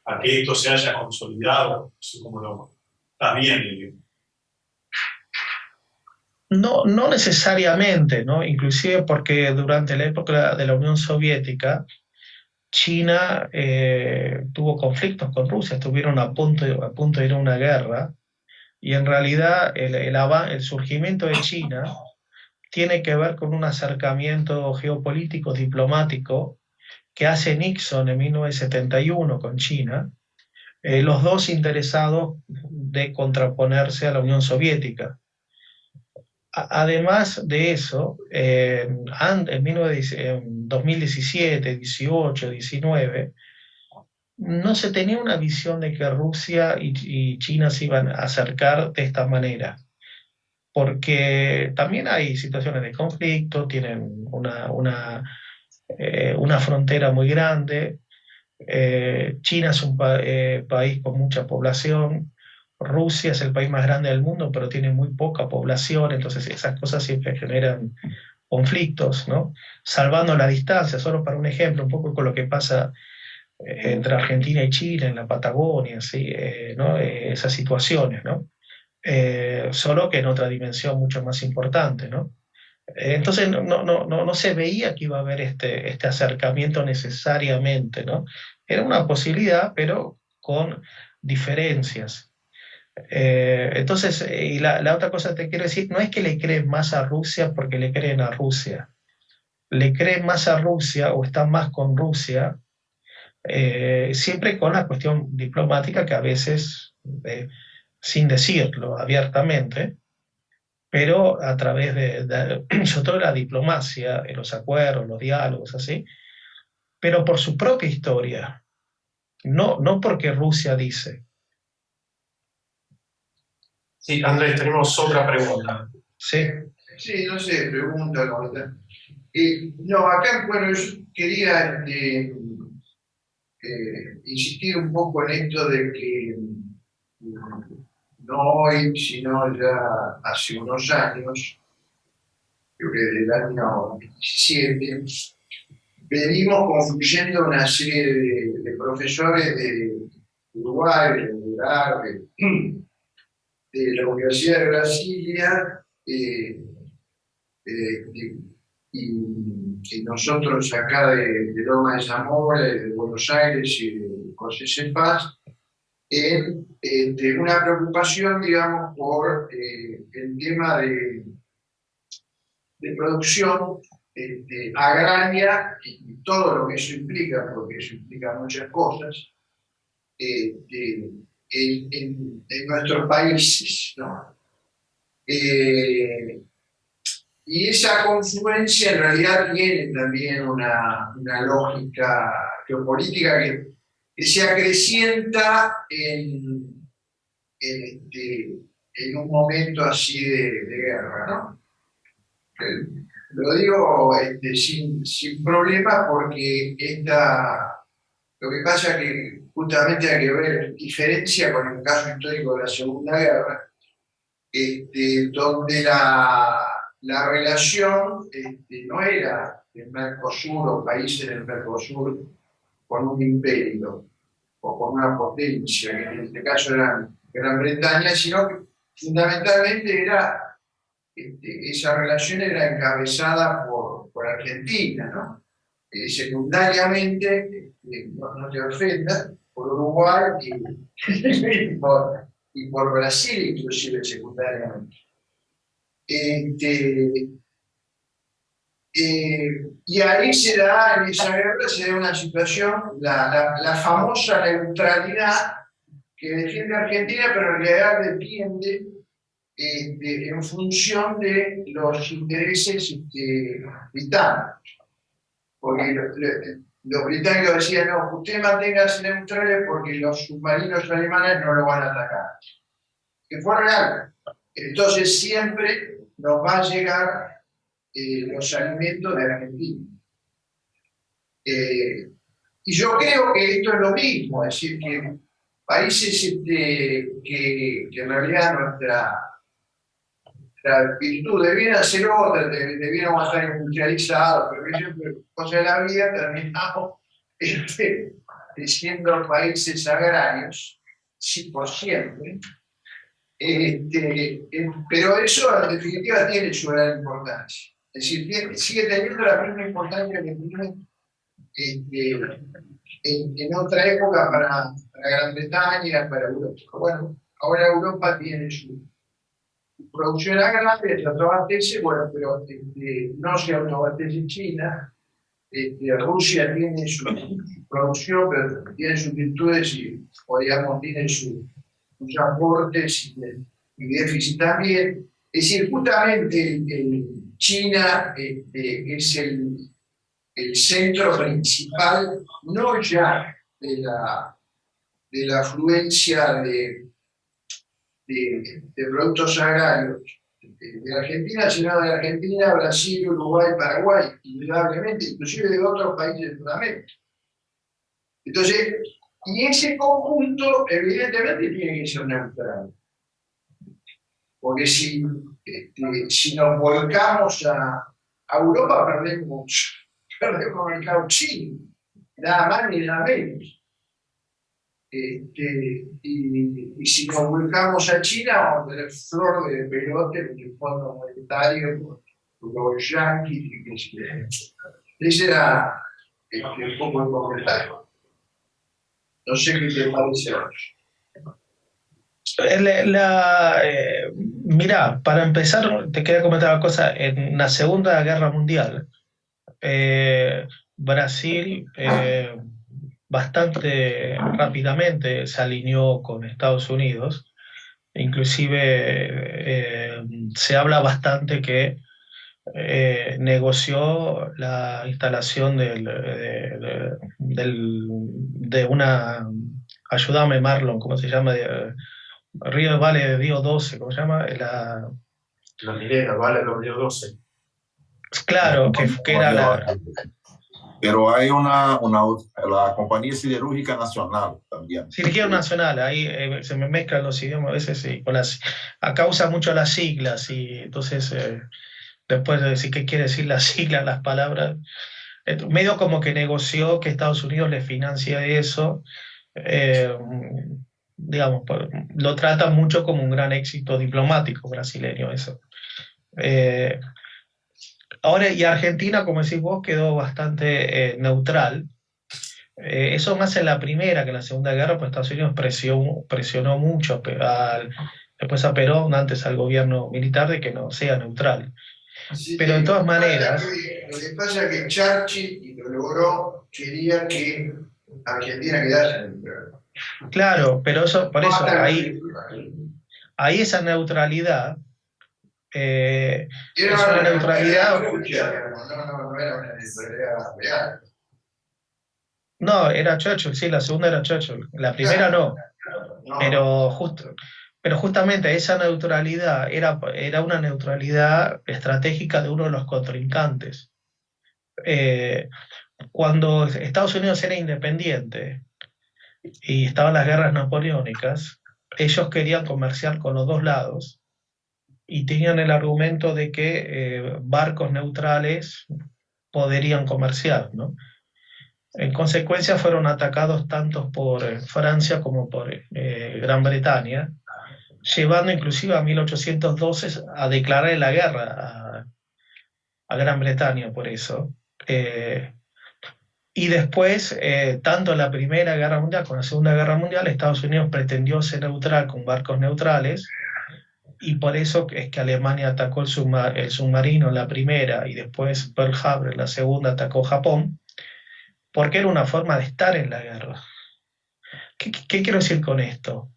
a que esto se haya consolidado? No sé cómo lo está bien. No, no necesariamente, ¿no? Inclusive porque durante la época de la Unión Soviética, China tuvo conflictos con Rusia, estuvieron a punto de ir a una guerra, y en realidad el surgimiento de China tiene que ver con un acercamiento geopolítico, diplomático, que hace Nixon en 1971 con China, los dos interesados de contraponerse a la Unión Soviética. Además de eso, en 2017, 18, 19, no se tenía una visión de que Rusia y China se iban a acercar de esta manera, porque también hay situaciones de conflicto, tienen una frontera muy grande. China es un país con mucha población. Rusia es el país más grande del mundo, pero tiene muy poca población, entonces esas cosas siempre generan conflictos, ¿no? Salvando la distancia, solo para un ejemplo, un poco con lo que pasa entre Argentina y Chile, en la Patagonia, ¿sí? ¿No? Esas situaciones, ¿no? Solo que en otra dimensión mucho más importante, ¿no? Entonces no se veía que iba a haber este acercamiento necesariamente, ¿no? Era una posibilidad, pero con diferencias. Entonces, y la otra cosa que te quiero decir, no es que le creen más a Rusia porque le creen a Rusia, le creen más a Rusia o están más con Rusia, siempre con la cuestión diplomática que a veces, sin decirlo abiertamente, pero a través sobre todo la diplomacia, los acuerdos, los diálogos, así, pero por su propia historia, no porque Rusia dice. Sí, Andrés, tenemos otra pregunta. Sí. Sí, no sé, pregunta, ¿no? No, acá, bueno, yo quería insistir un poco en esto de que no hoy, sino ya hace unos años, creo que desde el año 17, venimos confluyendo una serie de profesores de Uruguay, de la Universidad de Brasilia, y nosotros acá de Loma de Zamora, de Buenos Aires y de José Cepaz, en una preocupación, digamos, por el tema de producción agraria y todo lo que eso implica, porque eso implica muchas cosas, en nuestros países, ¿no? Y esa confluencia en realidad tiene también una lógica geopolítica que se acrecienta en un momento así de guerra, ¿no? Lo digo sin problema porque lo que pasa es que justamente hay que ver diferencia con el caso histórico de la Segunda Guerra, donde la relación no era el Mercosur o países del Mercosur con un imperio, o con una potencia, que en este caso era Gran Bretaña, sino que fundamentalmente esa relación era encabezada por Argentina, ¿no? Secundariamente, no te ofendas, por Uruguay y por Brasil, inclusive secundariamente. Y ahí se da, en esa guerra se da una situación, la famosa neutralidad que defiende Argentina, pero en realidad defiende en función de los intereses británicos. Porque los británicos decían, no, usted manténgase neutrales porque los submarinos alemanes no lo van a atacar. Que fue real. Entonces siempre nos va a llegar los alimentos de Argentina. Y yo creo que esto es lo mismo, es decir, que países que en realidad nuestra virtud debieran ser otras, debiéramos estar industrializados, pero siempre, cosa de la vida, terminamos siendo países agrarios, sí, por siempre. Pero eso en definitiva tiene su gran importancia. Es decir, sigue teniendo la misma importancia que tiene en otra época para Gran Bretaña, para Europa. Bueno, ahora Europa tiene su producción agraria, se autoabastece, bueno, pero no se autoabastece China. Rusia tiene su producción, pero tiene sus virtudes y, digamos, tiene sus aportes y déficit también. Es decir, justamente China es el centro principal, no ya de la afluencia de productos agrarios de Argentina, sino de Argentina, Brasil, Uruguay, Paraguay, indudablemente, inclusive de otros países de Sudamérica. Entonces, y ese conjunto, evidentemente, tiene que ser neutral. Porque si nos volcamos a Europa, perdemos el mercado chino, nada más ni nada menos. Y si nos volcamos a China, vamos a tener flor de pelote en el Fondo Monetario, los yanquis, ese era un poco el comentario. No sé qué te parece. Mirá, para empezar, te quería comentar una cosa. En la Segunda Guerra Mundial, Brasil bastante rápidamente se alineó con Estados Unidos. Inclusive se habla bastante que negoció la instalación de una, ayúdame Marlon, ¿cómo se llama? Río Vale de Río 12, ¿cómo se llama? La minera, Vale de Río 12. Claro, que era la... Pero hay la Compañía Siderúrgica Nacional también. Siderúrgica Nacional, ahí se me mezclan los idiomas a veces, sí, acá usa mucho las siglas y entonces después de decir qué quiere decir las siglas, las palabras, medio como que negoció que Estados Unidos le financia eso, digamos, lo trata mucho como un gran éxito diplomático brasileño eso. Ahora, y Argentina, como decís vos, quedó bastante neutral. Eso más en la primera que en la Segunda Guerra, pues Estados Unidos presionó mucho después a Perón, antes al gobierno militar, de que no sea neutral. Sí, pero de todas maneras... Lo que pasa es que Churchill, y lo logró, quería que Argentina quedase neutral. Claro, pero por eso, ahí esa neutralidad... Era una neutralidad, no era una neutralidad real. No, era Churchill, sí, la segunda era Churchill, la primera no. Pero justamente esa neutralidad era una neutralidad estratégica de uno de los contrincantes. Cuando Estados Unidos era independiente y estaban las guerras napoleónicas, ellos querían comerciar con los dos lados y tenían el argumento de que barcos neutrales podrían comerciar, ¿no? En consecuencia fueron atacados tanto por Francia como por Gran Bretaña, llevando inclusive a 1812 a declarar la guerra a Gran Bretaña por eso. Y después, tanto en la Primera Guerra Mundial como en la Segunda Guerra Mundial, Estados Unidos pretendió ser neutral con barcos neutrales, y por eso es que Alemania atacó el submarino en la primera y después Pearl Harbor en la segunda atacó Japón, porque era una forma de estar en la guerra. ¿Qué quiero decir con esto?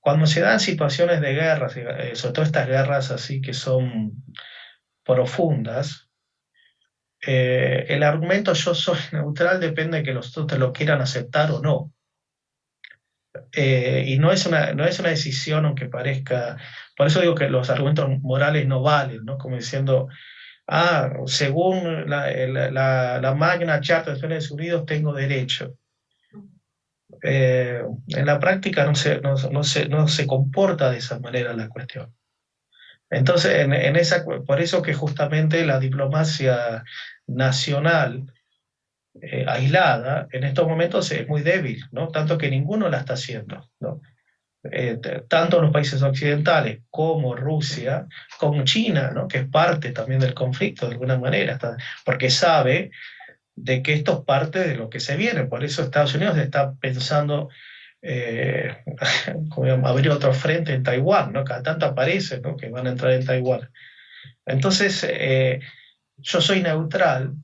Cuando se dan situaciones de guerra, sobre todo estas guerras así que son profundas, el argumento yo soy neutral depende de que los otros te lo quieran aceptar o no. Y no es una decisión, aunque parezca. Por eso digo que los argumentos morales no valen, ¿no? Como diciendo, según la Magna Charta de Estados Unidos tengo derecho. En la práctica no se comporta de esa manera la cuestión. Entonces, por eso que justamente la diplomacia nacional aislada en estos momentos es muy débil, ¿no? Tanto que ninguno la está haciendo, ¿no? Tanto los países occidentales como Rusia, como China, ¿no? Que es parte también del conflicto de alguna manera, porque sabe de que esto es parte de lo que se viene. Por eso Estados Unidos está pensando abrir otro frente en Taiwán, ¿no? Cada tanto aparece, ¿no? Que van a entrar en Taiwán. Entonces, yo soy neutral.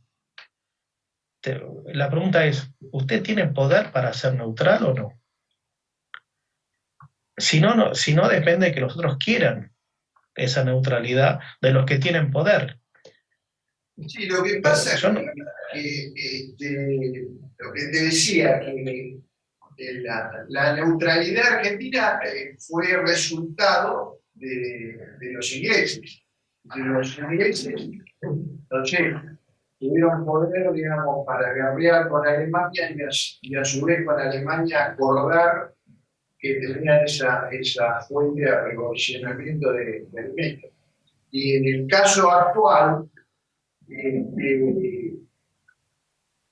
La pregunta es, ¿usted tiene poder para ser neutral o no? Si no depende de que los otros quieran esa neutralidad de los que tienen poder. Sí, lo que pasa es que lo que te decía, que la neutralidad argentina fue resultado de los ingleses. De los ingleses, entonces, tuvieron poder, digamos, para guerrear con Alemania y a su vez con Alemania acordar que tenían esa fuente de aprovisionamiento de alimentos. Y en el caso actual,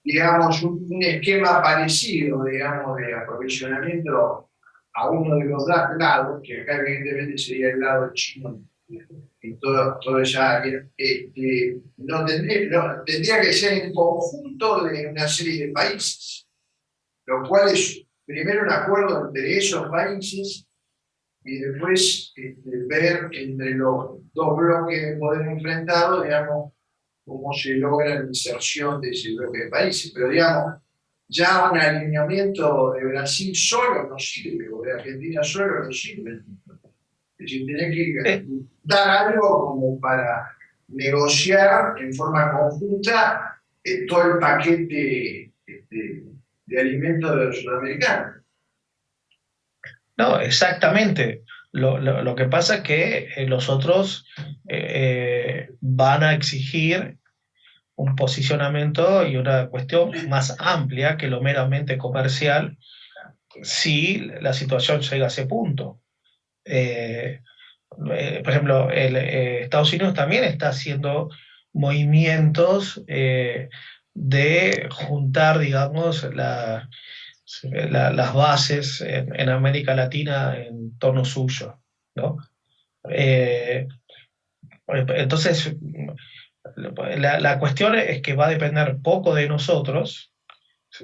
digamos, un esquema parecido, digamos, de aprovisionamiento a uno de los lados, que acá evidentemente sería el lado chino en toda esa área, no tendría que ser en conjunto de una serie de países, lo cual es primero un acuerdo entre esos países y después ver entre los dos bloques de poder enfrentados, digamos, cómo se logra la inserción de ese bloque de países. Pero, digamos, ya un alineamiento de Brasil solo no sirve, o de Argentina solo no sirve. Es decir, tiene que dar algo como para negociar en forma conjunta todo el paquete de alimentos de los sudamericanos. No, exactamente. Lo que pasa es que los otros van a exigir un posicionamiento y una cuestión más amplia que lo meramente comercial si la situación llega a ese punto. Por ejemplo, Estados Unidos también está haciendo movimientos de juntar, digamos, las bases en América Latina en torno suyo, ¿no? Entonces, la cuestión es que va a depender poco de nosotros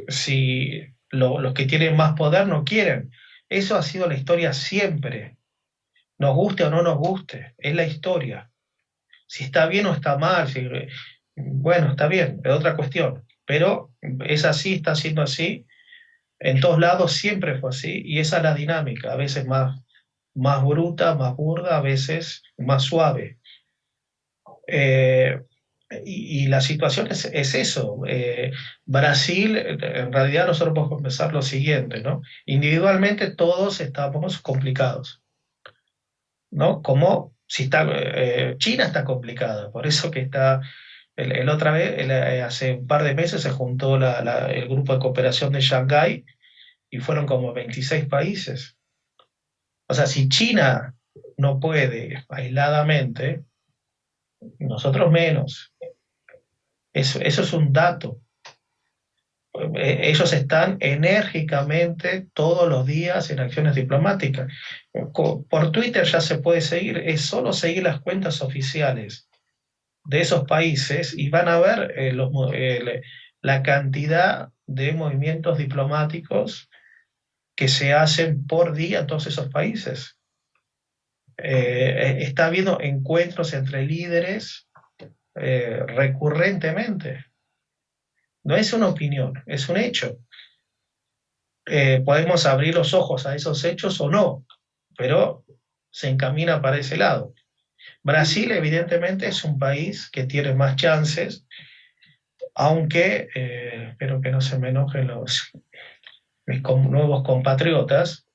si los que tienen más poder no quieren. Eso ha sido la historia siempre. Nos guste o no nos guste, es la historia. Si está bien o está mal, bueno, está bien, es otra cuestión. Pero es así, está siendo así. En todos lados siempre fue así, y esa es la dinámica, a veces más bruta, más burda, a veces más suave. Y la situación es eso. Brasil, en realidad nosotros podemos pensar lo siguiente, ¿no? Individualmente todos estamos complicados, ¿no? Como si China está complicada, por eso que está. Otra vez, hace un par de meses se juntó el grupo de cooperación de Shanghái y fueron como 26 países. O sea, si China no puede aisladamente, nosotros menos. Eso es un dato. ellos están enérgicamente todos los días en acciones diplomáticas. Por Twitter ya se puede seguir, es solo seguir las cuentas oficiales de esos países y van a ver la cantidad de movimientos diplomáticos que se hacen por día en todos esos países. Está habiendo encuentros entre líderes recurrentemente. No es una opinión, es un hecho. Podemos abrir los ojos a esos hechos o no, pero se encamina para ese lado. Brasil, evidentemente, es un país que tiene más chances, aunque espero que no se me enojen mis nuevos compatriotas,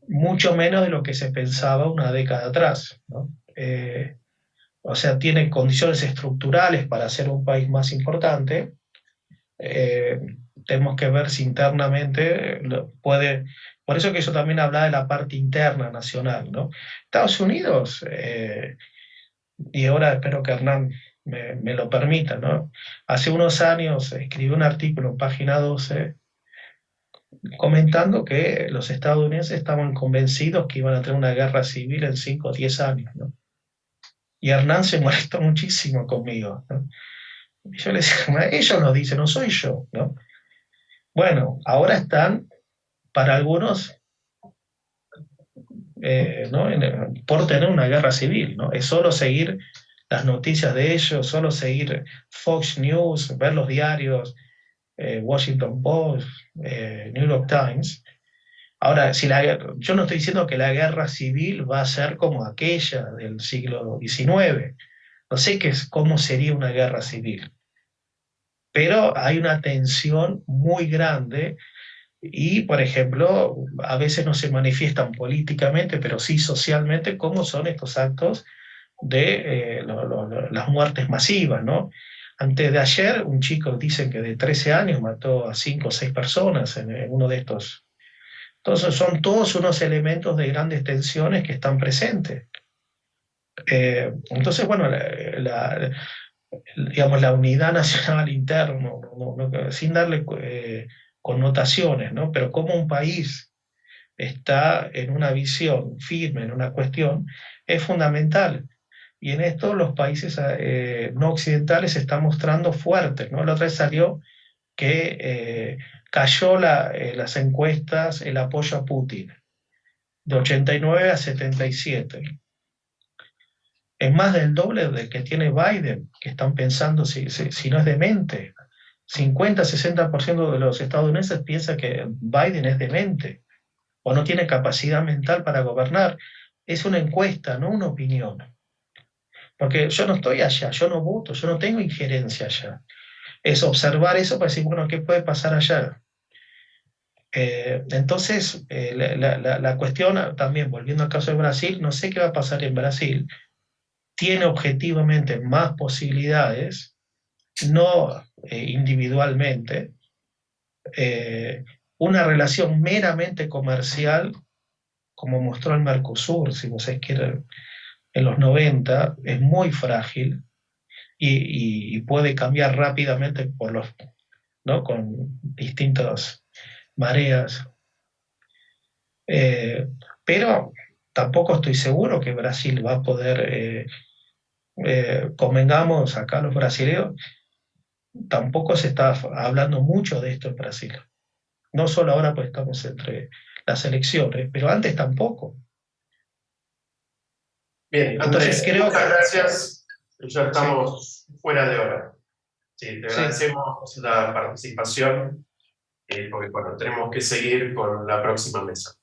mucho menos de lo que se pensaba una década atrás, ¿no? O sea, tiene condiciones estructurales para ser un país más importante. Tenemos que ver si internamente puede. Por eso que yo también hablaba de la parte interna nacional, ¿no? Estados Unidos, y ahora espero que Hernán me lo permita, ¿no? Hace unos años escribí un artículo en Página 12 comentando que los estadounidenses estaban convencidos que iban a tener una guerra civil en 5 o 10 años, ¿no? Y Hernán se molestó muchísimo conmigo, ¿no? Y yo le decía, ellos lo dicen, no soy yo, ¿no? Bueno, ahora están, para algunos, ¿no? por tener una guerra civil, ¿no? Es solo seguir las noticias de ellos, solo seguir Fox News, ver los diarios, Washington Post, New York Times. Ahora, yo no estoy diciendo que la guerra civil va a ser como aquella del siglo XIX. No sé cómo sería una guerra civil, pero hay una tensión muy grande y, por ejemplo, a veces no se manifiestan políticamente, pero sí socialmente, cómo son estos actos de las muertes masivas, ¿no? Antes de ayer, un chico, dicen que de 13 años, mató a 5 o 6 personas en uno de estos. Entonces, son todos unos elementos de grandes tensiones que están presentes. Entonces, bueno, digamos, la unidad nacional interna, sin darle connotaciones, ¿no? Pero como un país está en una visión firme, en una cuestión, es fundamental. Y en esto los países no occidentales se están mostrando fuertes, ¿no? La otra vez salió que cayó las encuestas, el apoyo a Putin, de 89 a 77. Es más del doble del que tiene Biden, que están pensando si no es demente. 50-60% de los estadounidenses piensa que Biden es demente o no tiene capacidad mental para gobernar. Es una encuesta, no una opinión. Porque yo no estoy allá, yo no voto, yo no tengo injerencia allá. Es observar eso para decir, bueno, ¿qué puede pasar allá? Entonces, la cuestión también, volviendo al caso de Brasil, no sé qué va a pasar en Brasil. Tiene objetivamente más posibilidades, no individualmente, una relación meramente comercial, como mostró el Mercosur, si vos querés, en los 90, es muy frágil y puede cambiar rápidamente ¿no? con distintas mareas. Pero tampoco estoy seguro que Brasil va a poder, convengamos acá los brasileños, tampoco se está hablando mucho de esto en Brasil. No solo ahora, pues estamos entre las elecciones, pero antes tampoco. Bien, Andrés, muchas gracias. Ya estamos fuera de hora. Sí, te agradecemos la participación, porque bueno, tenemos que seguir con la próxima mesa.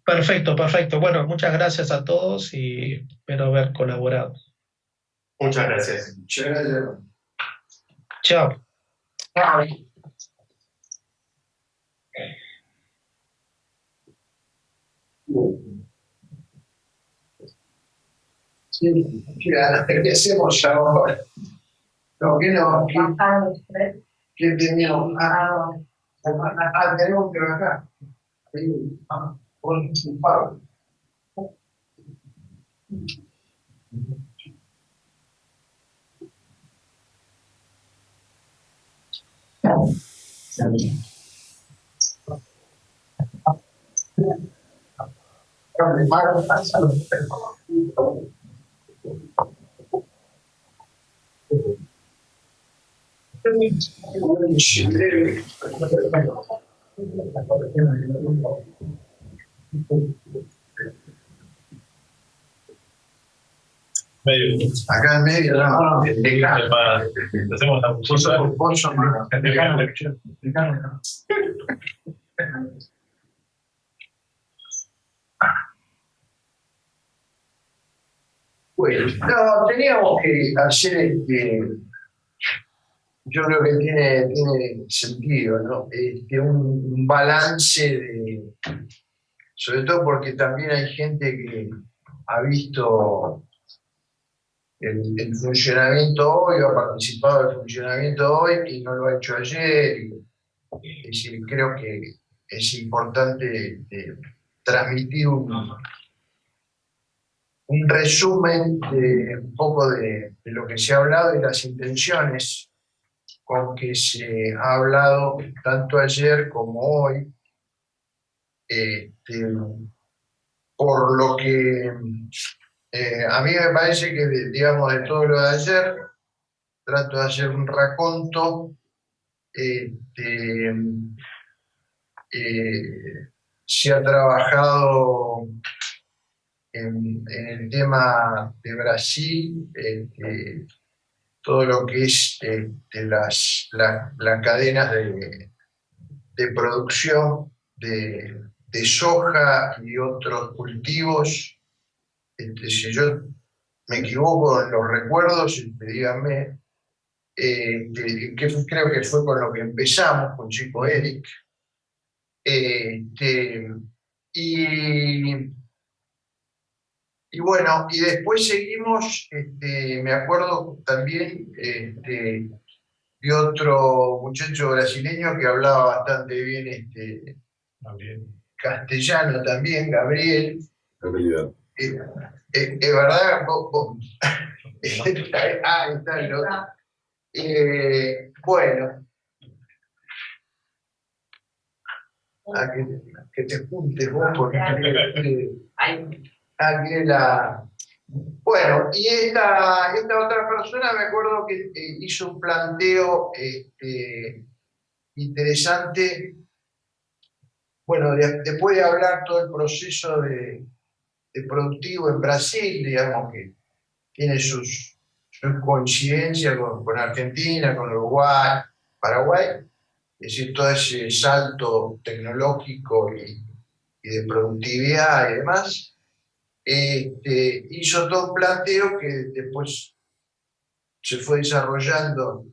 Perfecto, perfecto. Bueno, muchas gracias a todos y espero haber colaborado. Muchas gracias. Muchas gracias. Chao. Sí, ¿qué hacemos ahora? No, ¿qué no? ¿Qué teníamos? Tenemos que bajar. Con un paro. Medio. Acá en medio, no, Hacemos la Bueno, no, teníamos que hacer yo creo que tiene sentido, ¿no? Un balance sobre todo porque también hay gente que ha visto el funcionamiento hoy, o ha participado del funcionamiento hoy y no lo ha hecho ayer. Es decir, creo que es importante transmitir un resumen de un poco de lo que se ha hablado y las intenciones con que se ha hablado tanto ayer como hoy, por lo que a mí me parece que, digamos, de todo lo de ayer, trato de hacer un raconto. Se ha trabajado en el tema de Brasil, todo lo que es las cadenas de producción de soja y otros cultivos. Si yo me equivoco en los recuerdos, díganme, que creo que fue con lo que empezamos, con Chico Eric. Y bueno, y después seguimos, me acuerdo también de otro muchacho brasileño que hablaba bastante bien castellano también, Gabriel. Es verdad, está el otro. Bueno, que te juntes vos porque bueno, y esta otra persona me acuerdo que hizo un planteo interesante. Bueno, después de hablar todo el proceso de productivo en Brasil, digamos que tiene sus coincidencias con Argentina, con Uruguay, Paraguay, es decir, todo ese salto tecnológico y de productividad y demás. Hizo todo un planteo que después se fue desarrollando,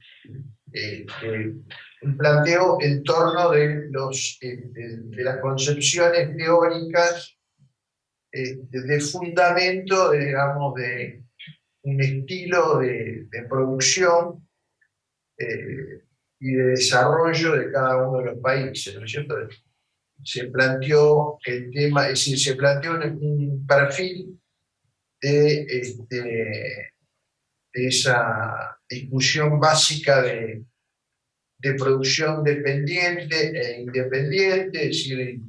un planteo en torno de las concepciones teóricas de fundamento, digamos, de un estilo de producción y de desarrollo de cada uno de los países, ¿no es cierto? Se planteó el tema, es decir, se planteó un perfil de esa discusión básica de producción dependiente e independiente, es decir,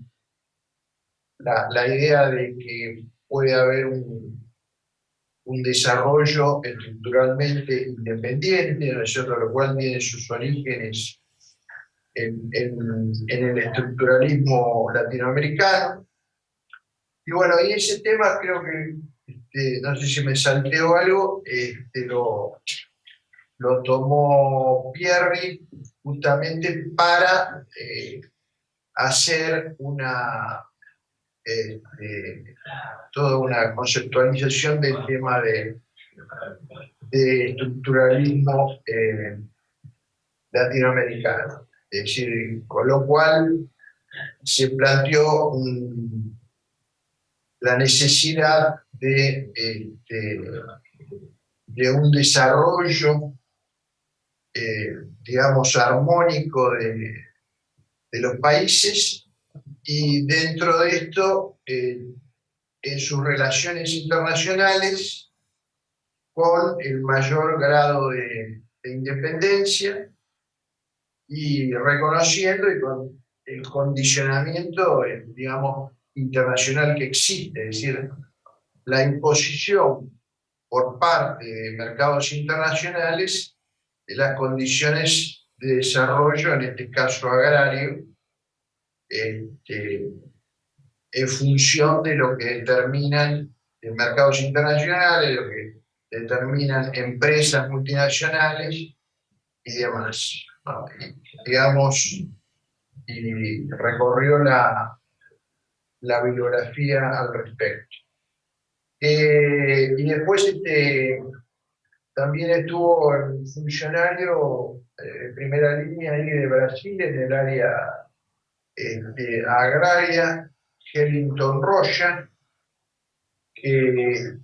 la idea de que puede haber un desarrollo estructuralmente independiente, ¿no es cierto?, lo cual tiene sus orígenes en el estructuralismo latinoamericano. Y bueno, y ese tema creo que, no sé si me salteo algo, lo tomó Pierri justamente para hacer toda una conceptualización del tema de estructuralismo latinoamericano. Es decir, con lo cual se planteó la necesidad de un desarrollo, digamos, armónico de los países, y dentro de esto, en sus relaciones internacionales, con el mayor grado de independencia y reconociendo y con el condicionamiento, digamos, internacional que existe, es decir, la imposición por parte de mercados internacionales de las condiciones de desarrollo, en este caso agrario, en función de lo que determinan mercados internacionales, lo que determinan empresas multinacionales y demás. Digamos, y recorrió la bibliografía al respecto. Y después también estuvo un funcionario de primera línea ahí de Brasil en el área agraria, Hellington Rocha, que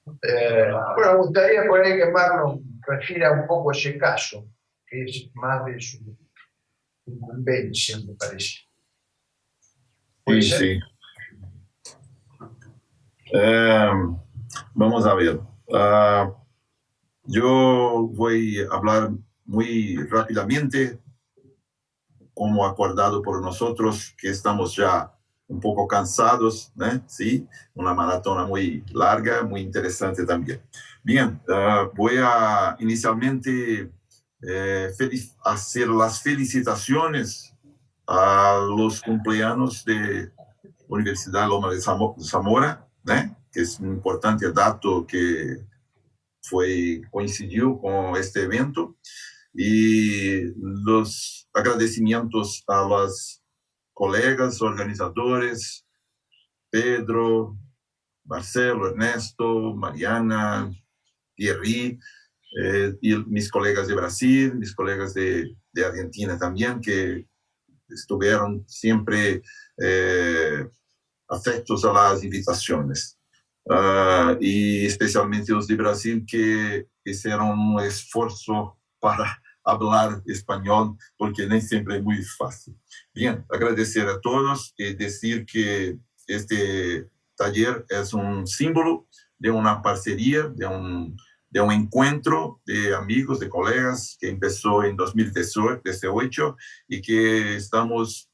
bueno, me gustaría por ahí que Marlon refiera un poco ese caso, que es más de su incumbencia, me parece. Sí, sí. Vamos a ver. Yo voy a hablar muy rápidamente, como acordado por nosotros, que estamos ya un poco cansados, ¿eh? Sí, una maratona muy larga, muy interesante también. Bien, voy a inicialmente hacer las felicitaciones a los cumpleaños de Universidad Loma de Zamora, ¿eh? Que es un importante dato que coincidió con este evento, y los agradecimientos a los colegas organizadores, Pedro, Marcelo, Ernesto, Mariana, Thierry, y mis colegas de Brasil, mis colegas de Argentina también, que estuvieron siempre afectos a las invitaciones. Y especialmente los de Brasil, que hicieron un esfuerzo para hablar español, porque no siempre es muy fácil. Bien, agradecer a todos y decir que este taller es un símbolo de una parcería, de un encuentro de amigos, de colegas, que empezó en 2018 y que estamos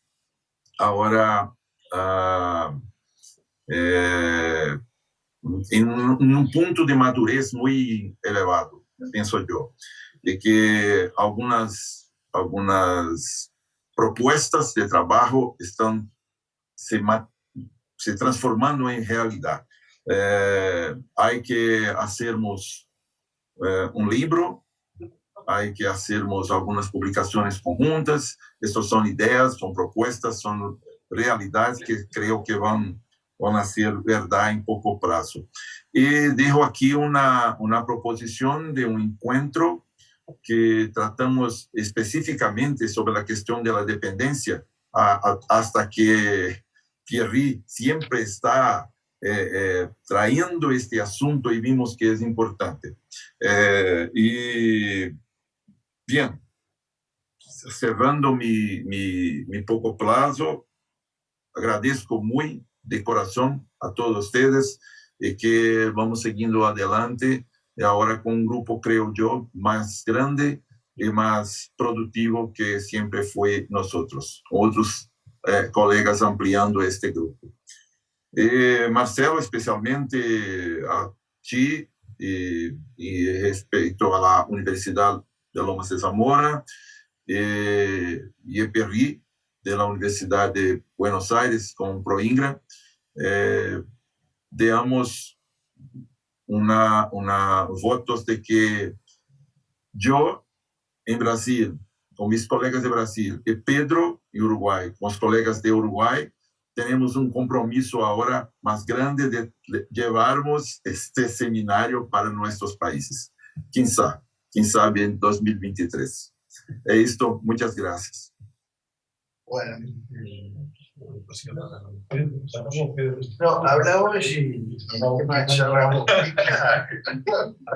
ahora en un punto de madurez muy elevado, pienso yo, de que algunas propuestas de trabajo están se transformando en realidad. Hay que hacernos un libro, hay que hacernos algunas publicaciones conjuntas. Estas son ideas, son propuestas, son realidades que creo que van a ser verdad en poco plazo. Y dejo aquí una proposición de un encuentro que tratamos específicamente sobre la cuestión de la dependencia, hasta que Thierry siempre está trayendo este asunto y vimos que es importante. Y bien, cerrando mi poco plazo, agradezco muy de corazón a todos ustedes y que vamos siguiendo adelante y ahora con un grupo, creo yo, más grande y más productivo que siempre fue nosotros, otros colegas ampliando este grupo. Marcelo, especialmente a ti y respecto a la Universidad de Lomas de Zamora, y a Perry de la Universidad de Buenos Aires con ProIngra, damos votos de que yo en Brasil, con mis colegas de Brasil, y Pedro en Uruguay, con los colegas de Uruguay, tenemos un compromiso ahora más grande de llevarnos este seminario para nuestros países. Quién sabe en 2023. Es esto, muchas gracias. Bueno, no, hablamos y cerramos.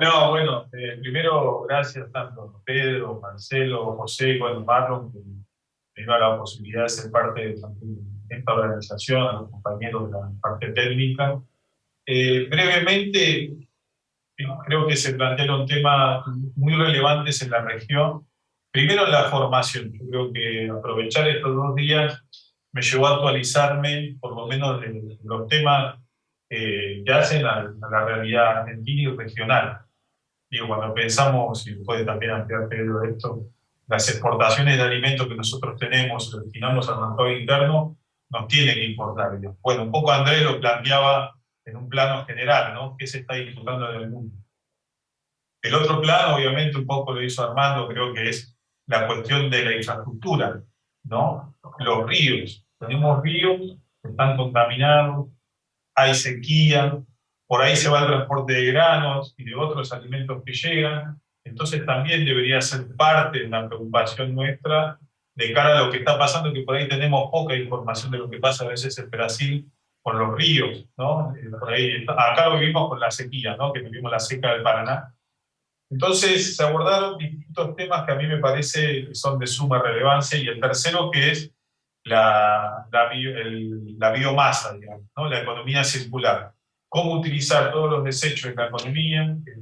No, bueno, primero gracias tanto a Pedro, Marcelo, José y Marlon, que me dio la posibilidad de ser parte de esta organización, a los compañeros de la parte técnica. Brevemente, creo que se plantearon temas muy relevantes en la región Primero la formación. Yo creo que aprovechar estos 2 días me llevó a actualizarme, por lo menos, de los temas que hacen a la realidad argentina y regional. Digo, cuando pensamos, y puede también ampliar Pedro esto, las exportaciones de alimentos que nosotros tenemos, destinamos al mercado interno, nos tiene que importar. Bueno, un poco Andrés lo planteaba en un plano general, ¿no? ¿Qué se está disputando en el mundo? El otro plano, obviamente, un poco lo hizo Armando, creo que es la cuestión de la infraestructura, ¿no? Los ríos. Tenemos ríos que están contaminados, hay sequía, por ahí se va el transporte de granos y de otros alimentos que llegan. Entonces también debería ser parte de una preocupación nuestra de cara a lo que está pasando, que por ahí tenemos poca información de lo que pasa a veces en Brasil con los ríos, ¿no? Por ahí, acá lo vivimos con la sequía, ¿no? Que vivimos la seca del Paraná. Entonces se abordaron distintos temas que a mí me parece que son de suma relevancia, y el tercero, que es la biomasa, digamos, ¿no? La economía circular. Cómo utilizar todos los desechos de la economía que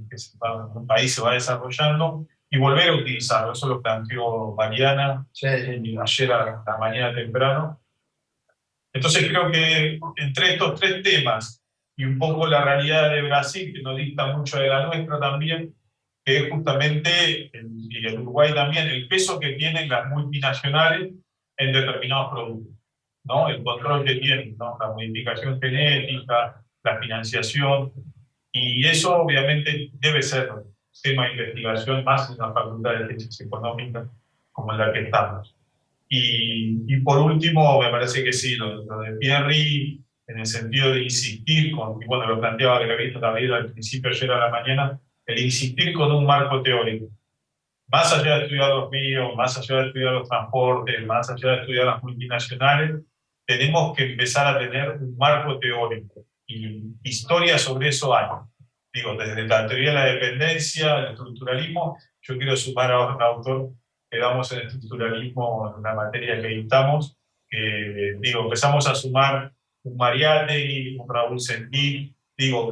un país se va desarrollando y volver a utilizarlo. Eso lo planteó Mariana ayer a la mañana temprano. Entonces creo que entre estos 3 temas y un poco la realidad de Brasil, que nos dicta mucho de la nuestra también, que es justamente, y el Uruguay también, el peso que tienen las multinacionales en determinados productos, ¿no? El control que tienen, ¿no? La modificación genética, la financiación, y eso obviamente debe ser tema de investigación más en la Facultad de Ciencias Económicas como en la que estamos. Y por último, me parece que sí, lo de Pierri, en el sentido de insistir y bueno, lo planteaba Gravito David al principio ayer a la mañana, el insistir con un marco teórico. Más allá de estudiar los ríos, más allá de estudiar los transportes, más allá de estudiar las multinacionales, tenemos que empezar a tener un marco teórico. Y historia sobre eso hay. Digo, desde la teoría de la dependencia, el estructuralismo, yo quiero sumar a un autor que damos en el estructuralismo en la materia que dictamos, empezamos a sumar un Mariátegui, un Raúl Sentí,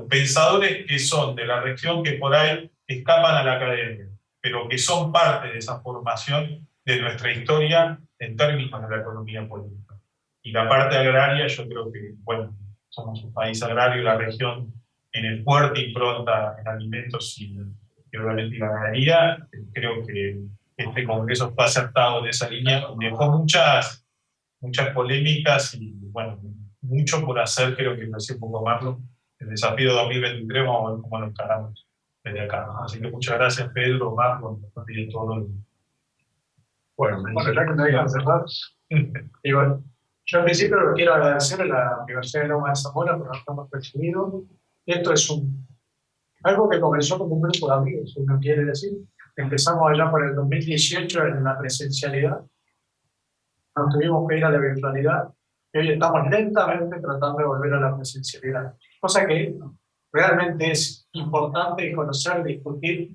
pensadores que son de la región que por ahí escapan a la academia, pero que son parte de esa formación de nuestra historia en términos de la economía política. Y la parte agraria, yo creo que, bueno, somos un país agrario, la región tiene fuerte impronta en alimentos y obviamente ganadería. Creo que este congreso fue acertado en esa línea, dejó muchas polémicas y, bueno, mucho por hacer. Creo que decía un poco Marlo, el desafío 2023, vamos a ver cómo lo encaramos desde acá, ¿no? Así que muchas gracias, Pedro, Marlo, y todo. Bueno, ya que me dejan cerrar, y bueno, yo al principio quiero agradecer a la Universidad de Loma de Zamora por habernos recibido. Esto es algo que comenzó como un grupo de amigos, si uno quiere decir. Empezamos allá por el 2018 en la presencialidad, nos tuvimos que ir a la virtualidad, y hoy estamos lentamente tratando de volver a la presencialidad. Cosa que realmente es importante conocer, discutir.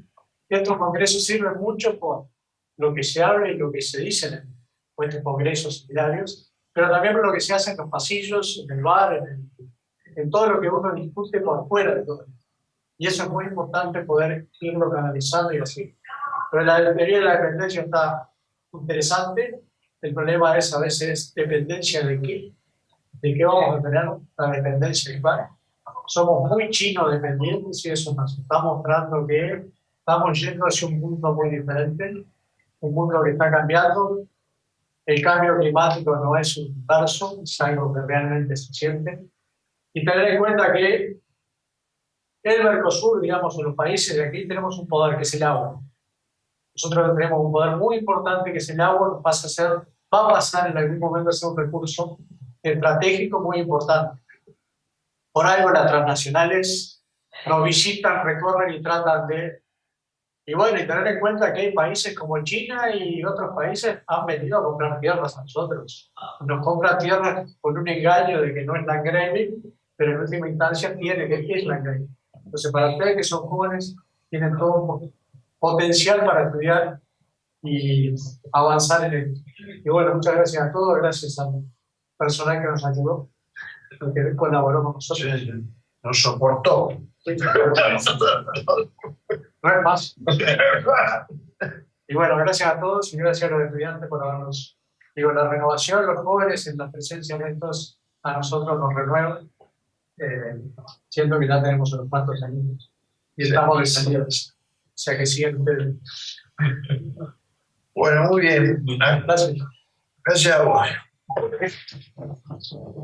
Estos congresos sirven mucho por lo que se habla y lo que se dice en estos congresos similares, pero también por lo que se hace en los pasillos, en el bar, en todo lo que uno discute por fuera de todo esto. Y eso es muy importante poder irlo canalizando y así. Pero la teoría de la dependencia está interesante. El problema es a veces dependencia de qué. ¿De qué vamos a tener la dependencia igual? Somos muy chinos dependientes y eso nos está mostrando que estamos yendo hacia un mundo muy diferente, un mundo que está cambiando. El cambio climático no es un verso, es algo que realmente se siente. Y tener en cuenta que el Mercosur, digamos, en los países de aquí tenemos un poder que es el agua. Nosotros tenemos un poder muy importante que es el agua, va a pasar en algún momento a ser un recurso estratégico muy importante. Por algo las transnacionales nos visitan, recorren y tratan de... Y bueno, y tener en cuenta que hay países como China y otros países han venido a comprar tierras a nosotros. Nos compran tierras con un engaño de que no es landgrabbing, pero en última instancia tiene que es landgrabbing. Entonces, para ustedes que son jóvenes, tienen todo un potencial para estudiar y avanzar en esto. Y bueno, muchas gracias a todos, gracias al personal que nos ayudó, que colaboró con nosotros. Sí, nos soportó. No es más. Y bueno, gracias a todos y gracias a los estudiantes por habernos, digo, la renovación, los jóvenes en la presencia de estos, a nosotros nos renuevan, siendo que ya tenemos unos cuantos años y estamos de salida. O sea que siempre. Bueno, muy bien. Gracias. Gracias a vos.